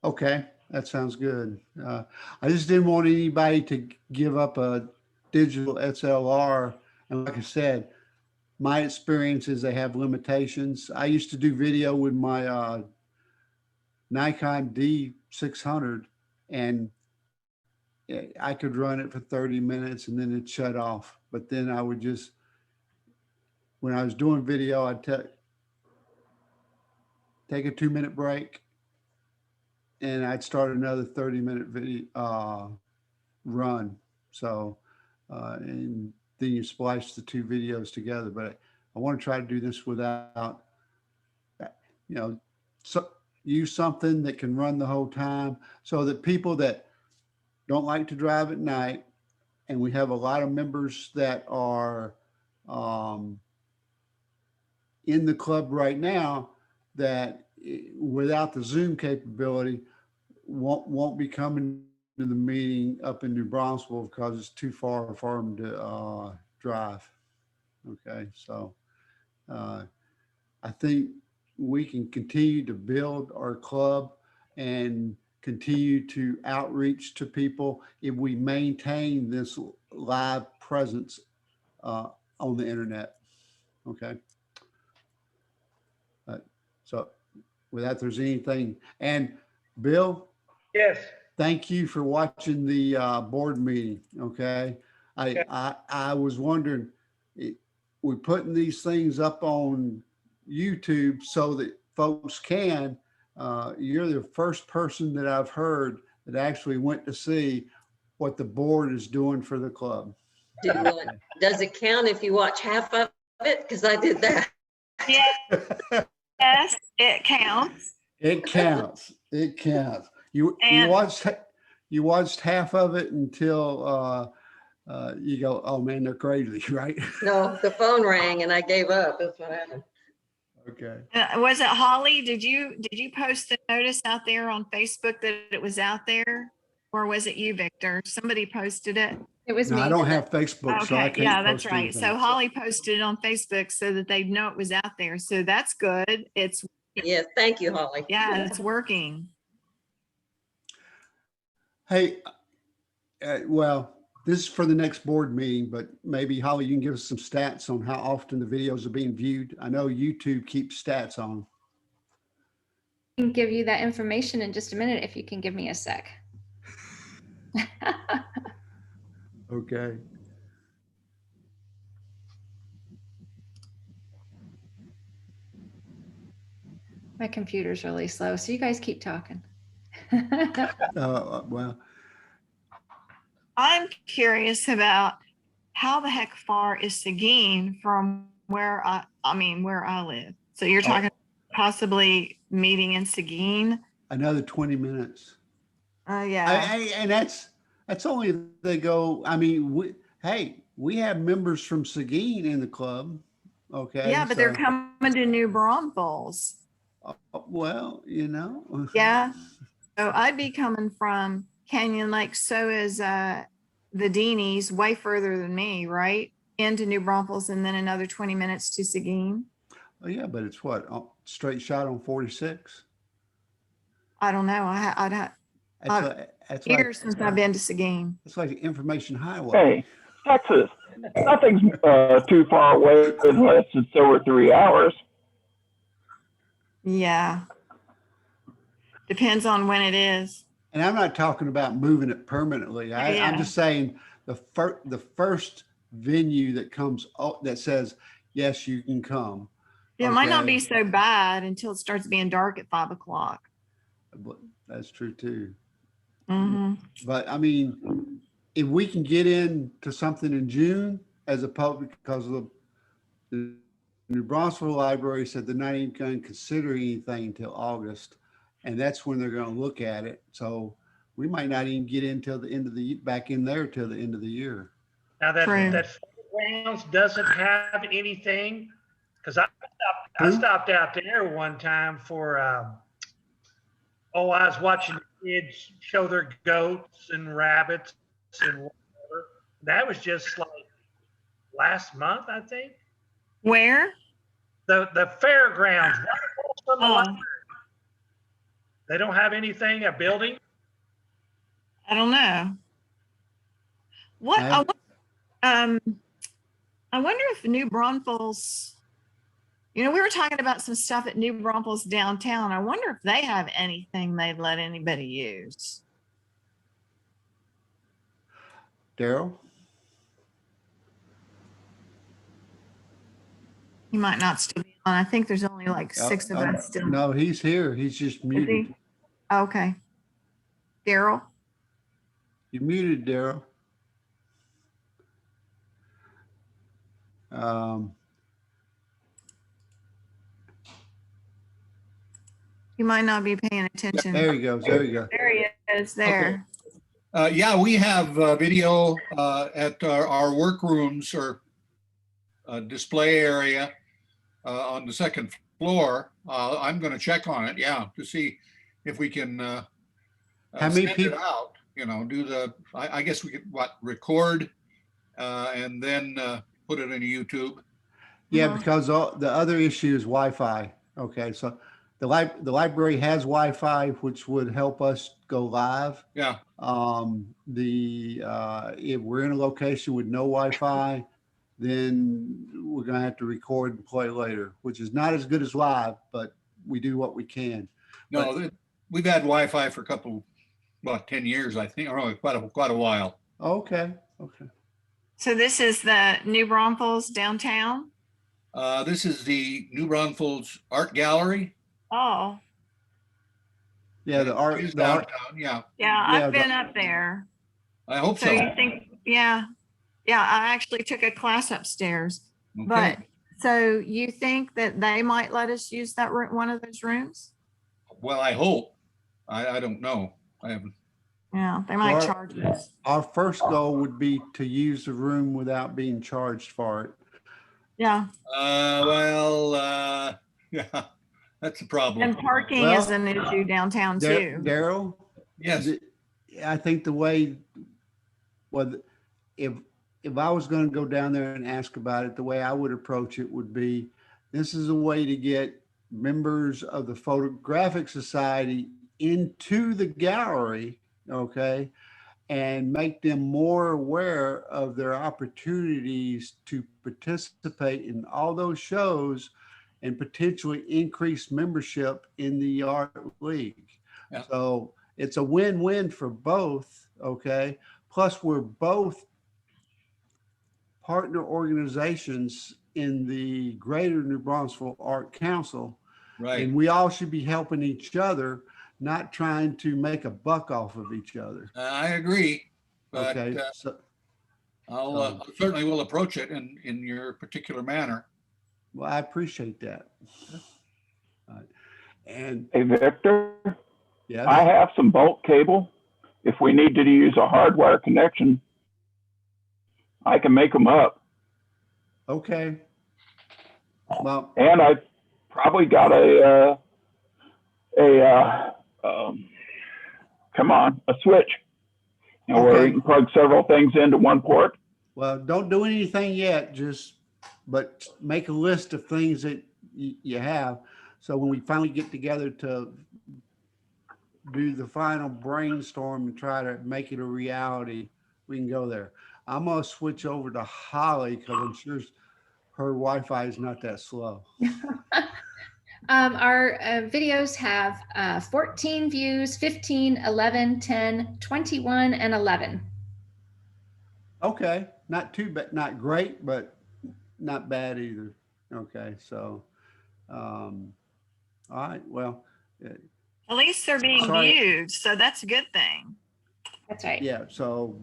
Speaker 11: Okay. That sounds good. I just didn't want anybody to give up a digital SLR. And like I said, my experience is they have limitations. I used to do video with my Nikon D600, and I could run it for 30 minutes and then it'd shut off. But then I would just, when I was doing video, I'd take a 2-minute break and I'd start another 30-minute video run. So, and then you splice the two videos together. But I want to try to do this without, use something that can run the whole time so that people that don't like to drive at night, and we have a lot of members that are in the club right now that without the Zoom capability won't be coming to the meeting up in New Braunfels because it's too far for them to drive. Okay, so I think we can continue to build our club and continue to outreach to people if we maintain this live presence on the internet. Okay. So without there's anything, and Bill,
Speaker 20: Yes.
Speaker 11: thank you for watching the board meeting. Okay. I was wondering, we're putting these things up on YouTube so that folks can, you're the first person that I've heard that actually went to see what the board is doing for the club.
Speaker 18: Does it count if you watch half of it? Because I did that.
Speaker 1: Yes, it counts.
Speaker 11: It counts. It counts. You watched half of it until you go, oh man, they're crazy, right?
Speaker 18: No, the phone rang and I gave up. That's what happened.
Speaker 11: Okay.
Speaker 1: Was it Holly? Did you post a notice out there on Facebook that it was out there? Or was it you, Victor? Somebody posted it.
Speaker 8: It was
Speaker 11: No,
Speaker 8: me.
Speaker 11: I don't have Facebook, so I
Speaker 1: Okay,
Speaker 11: can't
Speaker 1: yeah, that's
Speaker 11: post
Speaker 1: right.
Speaker 11: anything.
Speaker 1: So Holly posted it on Facebook so that they know it was out there. So that's good. It's
Speaker 18: Yes, thank you, Holly.
Speaker 1: yeah, it's working.
Speaker 11: Hey, well, this is for the next board meeting, but maybe Holly, you can give us some stats on how often the videos are being viewed. I know YouTube keeps stats on.
Speaker 8: I can give you that information in just a minute if you can give me a sec.
Speaker 11: Okay.
Speaker 8: My computer's really slow, so you guys keep talking.
Speaker 11: Well,
Speaker 1: I'm curious about how the heck far is Seguin from where where I live. So you're talking possibly meeting in Seguin?
Speaker 11: another 20 minutes.
Speaker 1: Yeah.
Speaker 11: And that's only if they go. I mean, we have members from Seguin in the club. Okay.
Speaker 1: Yeah, but they're coming to New Braunfels.
Speaker 11: Well,
Speaker 1: Yeah. So I'd be coming from Canyon Lake. So is the Deanies, way further than me, right? Into New Braunfels and then another 20 minutes to Seguin.
Speaker 11: Oh yeah, but it's what, straight shot on 46?
Speaker 1: I don't know. That's years since I've been to Seguin.
Speaker 11: It's like information highway.
Speaker 9: Hey, Texas, nothing's too far away unless it's over 3 hours.
Speaker 1: Yeah. Depends on when it is.
Speaker 11: And I'm not talking about moving it permanently. I'm just saying the first venue that comes that says, yes, you can come.
Speaker 1: Yeah, it might not be so bad until it starts being dark at 5 o'clock.
Speaker 11: That's true too.
Speaker 1: Mm-hmm.
Speaker 11: But I mean, if we can get into something in June as opposed because of the New Braunfels Library said they're not even going to consider anything until August, and that's when they're going to look at it. So we might not even get in till the end of the back in there till the end of the year.
Speaker 20: Now that
Speaker 1: True.
Speaker 20: that Fairgrounds doesn't have anything, because I stopped out there one time for I was watching the kids show their goats and rabbits and whatever. That was just like last month, I think.
Speaker 1: Where?
Speaker 20: The fairgrounds. Right across from the
Speaker 1: Oh.
Speaker 20: library. They don't have anything, a building.
Speaker 1: I don't know. What? I wonder if New Braunfels, we were talking about some stuff at New Braunfels downtown. I wonder if they have anything they'd let anybody use.
Speaker 11: Daryl?
Speaker 1: He might not still be on. I think there's only like 6 of us still.
Speaker 11: No, he's here. He's just
Speaker 1: Is
Speaker 11: muted.
Speaker 1: he? Okay. Daryl?
Speaker 11: You're muted, Daryl.
Speaker 1: You might not be paying attention.
Speaker 11: There he goes. There you go.
Speaker 1: There he is. There.
Speaker 10: Yeah, we have video at our workrooms or display area on the second floor. I'm going to check on it, to see if we can
Speaker 11: How many
Speaker 10: send
Speaker 11: people?
Speaker 10: it out. Do the. I guess we could record and then put it in YouTube.
Speaker 11: Yeah, because the other issue is Wi-Fi. Okay, so the library has Wi-Fi, which would help us go live.
Speaker 10: Yeah.
Speaker 11: If we're in a location with no Wi-Fi, then we're gonna have to record and play later, which is not as good as live, but we do what we can.
Speaker 10: No, we've had Wi-Fi for 10 years, I think, or quite a while.
Speaker 11: Okay.
Speaker 1: So this is the New Braunfels downtown?
Speaker 10: This is the New Braunfels Art Gallery.
Speaker 1: Oh.
Speaker 11: Yeah, the art.
Speaker 10: It's downtown, yeah.
Speaker 1: Yeah, I've been up there.
Speaker 10: I hope so.
Speaker 1: You think, yeah, I actually took a class upstairs.
Speaker 10: Okay.
Speaker 1: But so you think that they might let us use that room, one of those rooms?
Speaker 10: Well, I hope. I don't know. I haven't.
Speaker 1: Yeah, they might charge us.
Speaker 11: Our first goal would be to use the room without being charged for it.
Speaker 1: Yeah.
Speaker 10: Yeah, that's a problem.
Speaker 1: And parking is an issue downtown too.
Speaker 11: Daryl?
Speaker 10: Yes.
Speaker 11: I think the way, if I was going to go down there and ask about it, the way I would approach it would be, this is a way to get members of the Photographic Society into the gallery, okay, and make them more aware of their opportunities to participate in all those shows and potentially increase membership in the Art League.
Speaker 10: Yeah.
Speaker 11: So it's a win-win for both, okay? Plus, we're both partner organizations in the Greater New Braunfels Art Council.
Speaker 10: Right.
Speaker 11: And we all should be helping each other, not trying to make a buck off of each other.
Speaker 10: I agree. But
Speaker 11: Okay.
Speaker 10: I'll certainly will approach it in your particular manner.
Speaker 11: Well, I appreciate that. And
Speaker 9: Hey, Victor,
Speaker 11: yes,
Speaker 9: I have some bulk cable. If we need to use a hardwire connection, I can make them up.
Speaker 11: okay. Well,
Speaker 9: And I probably got a switch, where
Speaker 11: Okay.
Speaker 9: you can plug several things into one port.
Speaker 11: well, don't do anything yet, but make a list of things that you have. So when we finally get together to do the final brainstorm and try to make it a reality, we can go there. I'm gonna switch over to Holly because I'm sure her Wi-Fi is not that slow.
Speaker 8: Our videos have 14 views, 15, 11, 10, 21, and 11.
Speaker 11: Okay, not too bad, not great, but not bad either. Okay, so, all right, well,
Speaker 1: At least they're being
Speaker 11: Sorry.
Speaker 1: viewed, so that's a good thing.
Speaker 8: That's right.
Speaker 11: yeah, so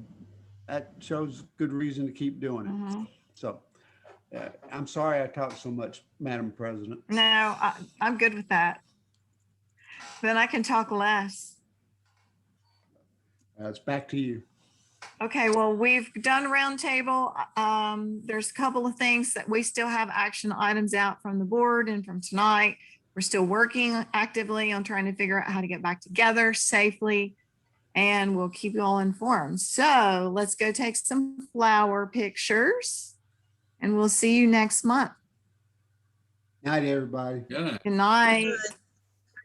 Speaker 11: that shows good reason to keep doing it.
Speaker 1: Mhm.
Speaker 11: So, I'm sorry I talked so much, Madam President.
Speaker 1: No, I'm good with that. Then I can talk less.
Speaker 11: It's back to you.
Speaker 1: Okay, well, we've done roundtable. There's a couple of things that we still have action items out from the board and from tonight. We're still working actively on trying to figure out how to get back together safely, and we'll keep you all informed. So let's go take some flower pictures, and we'll see you next month.
Speaker 11: Night, everybody.
Speaker 10: Yeah.
Speaker 1: Good night.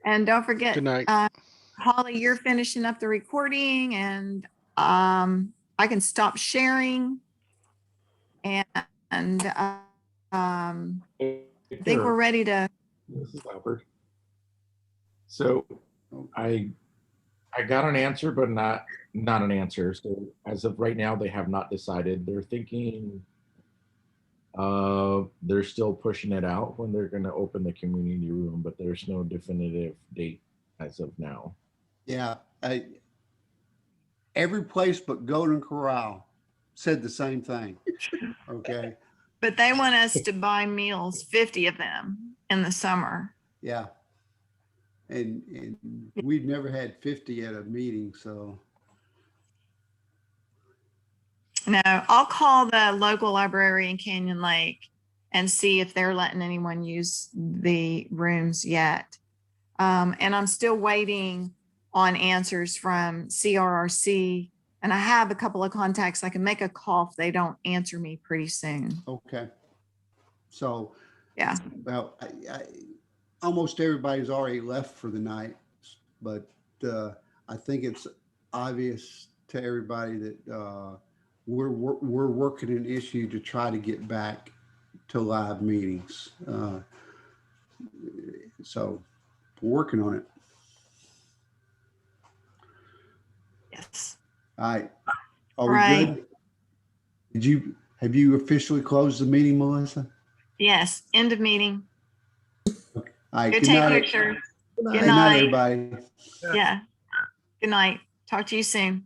Speaker 1: And don't forget,
Speaker 15: Good night.
Speaker 1: Holly, you're finishing up the recording, and I can stop sharing. And I think we're ready to.
Speaker 19: This is Albert. So I got an answer, but not an answer. So as of right now, they have not decided. They're thinking they're still pushing it out when they're going to open the community room, but there's no definitive date as of now.
Speaker 11: Yeah, every place but Golden Corral said the same thing. Okay.
Speaker 1: But they want us to buy meals, 50 of them in the summer.
Speaker 11: Yeah. And we've never had 50 at a meeting, so.
Speaker 1: No, I'll call the local library in Canyon Lake and see if they're letting anyone use the rooms yet. And I'm still waiting on answers from CRRC. And I have a couple of contacts. I can make a call if they don't answer me pretty soon.
Speaker 11: Okay. So,
Speaker 1: yeah.
Speaker 11: Well, I almost everybody's already left for the night, but I think it's obvious to everybody that we're working an issue to try to get back to live meetings. So we're working on it.
Speaker 1: Yes.
Speaker 11: All right. Are we good? Have you officially closed the meeting, Melissa?
Speaker 1: Yes. End of meeting.
Speaker 11: All right.
Speaker 1: Go take pictures.
Speaker 11: Good night, everybody.
Speaker 1: Yeah. Good night. Talk to you soon.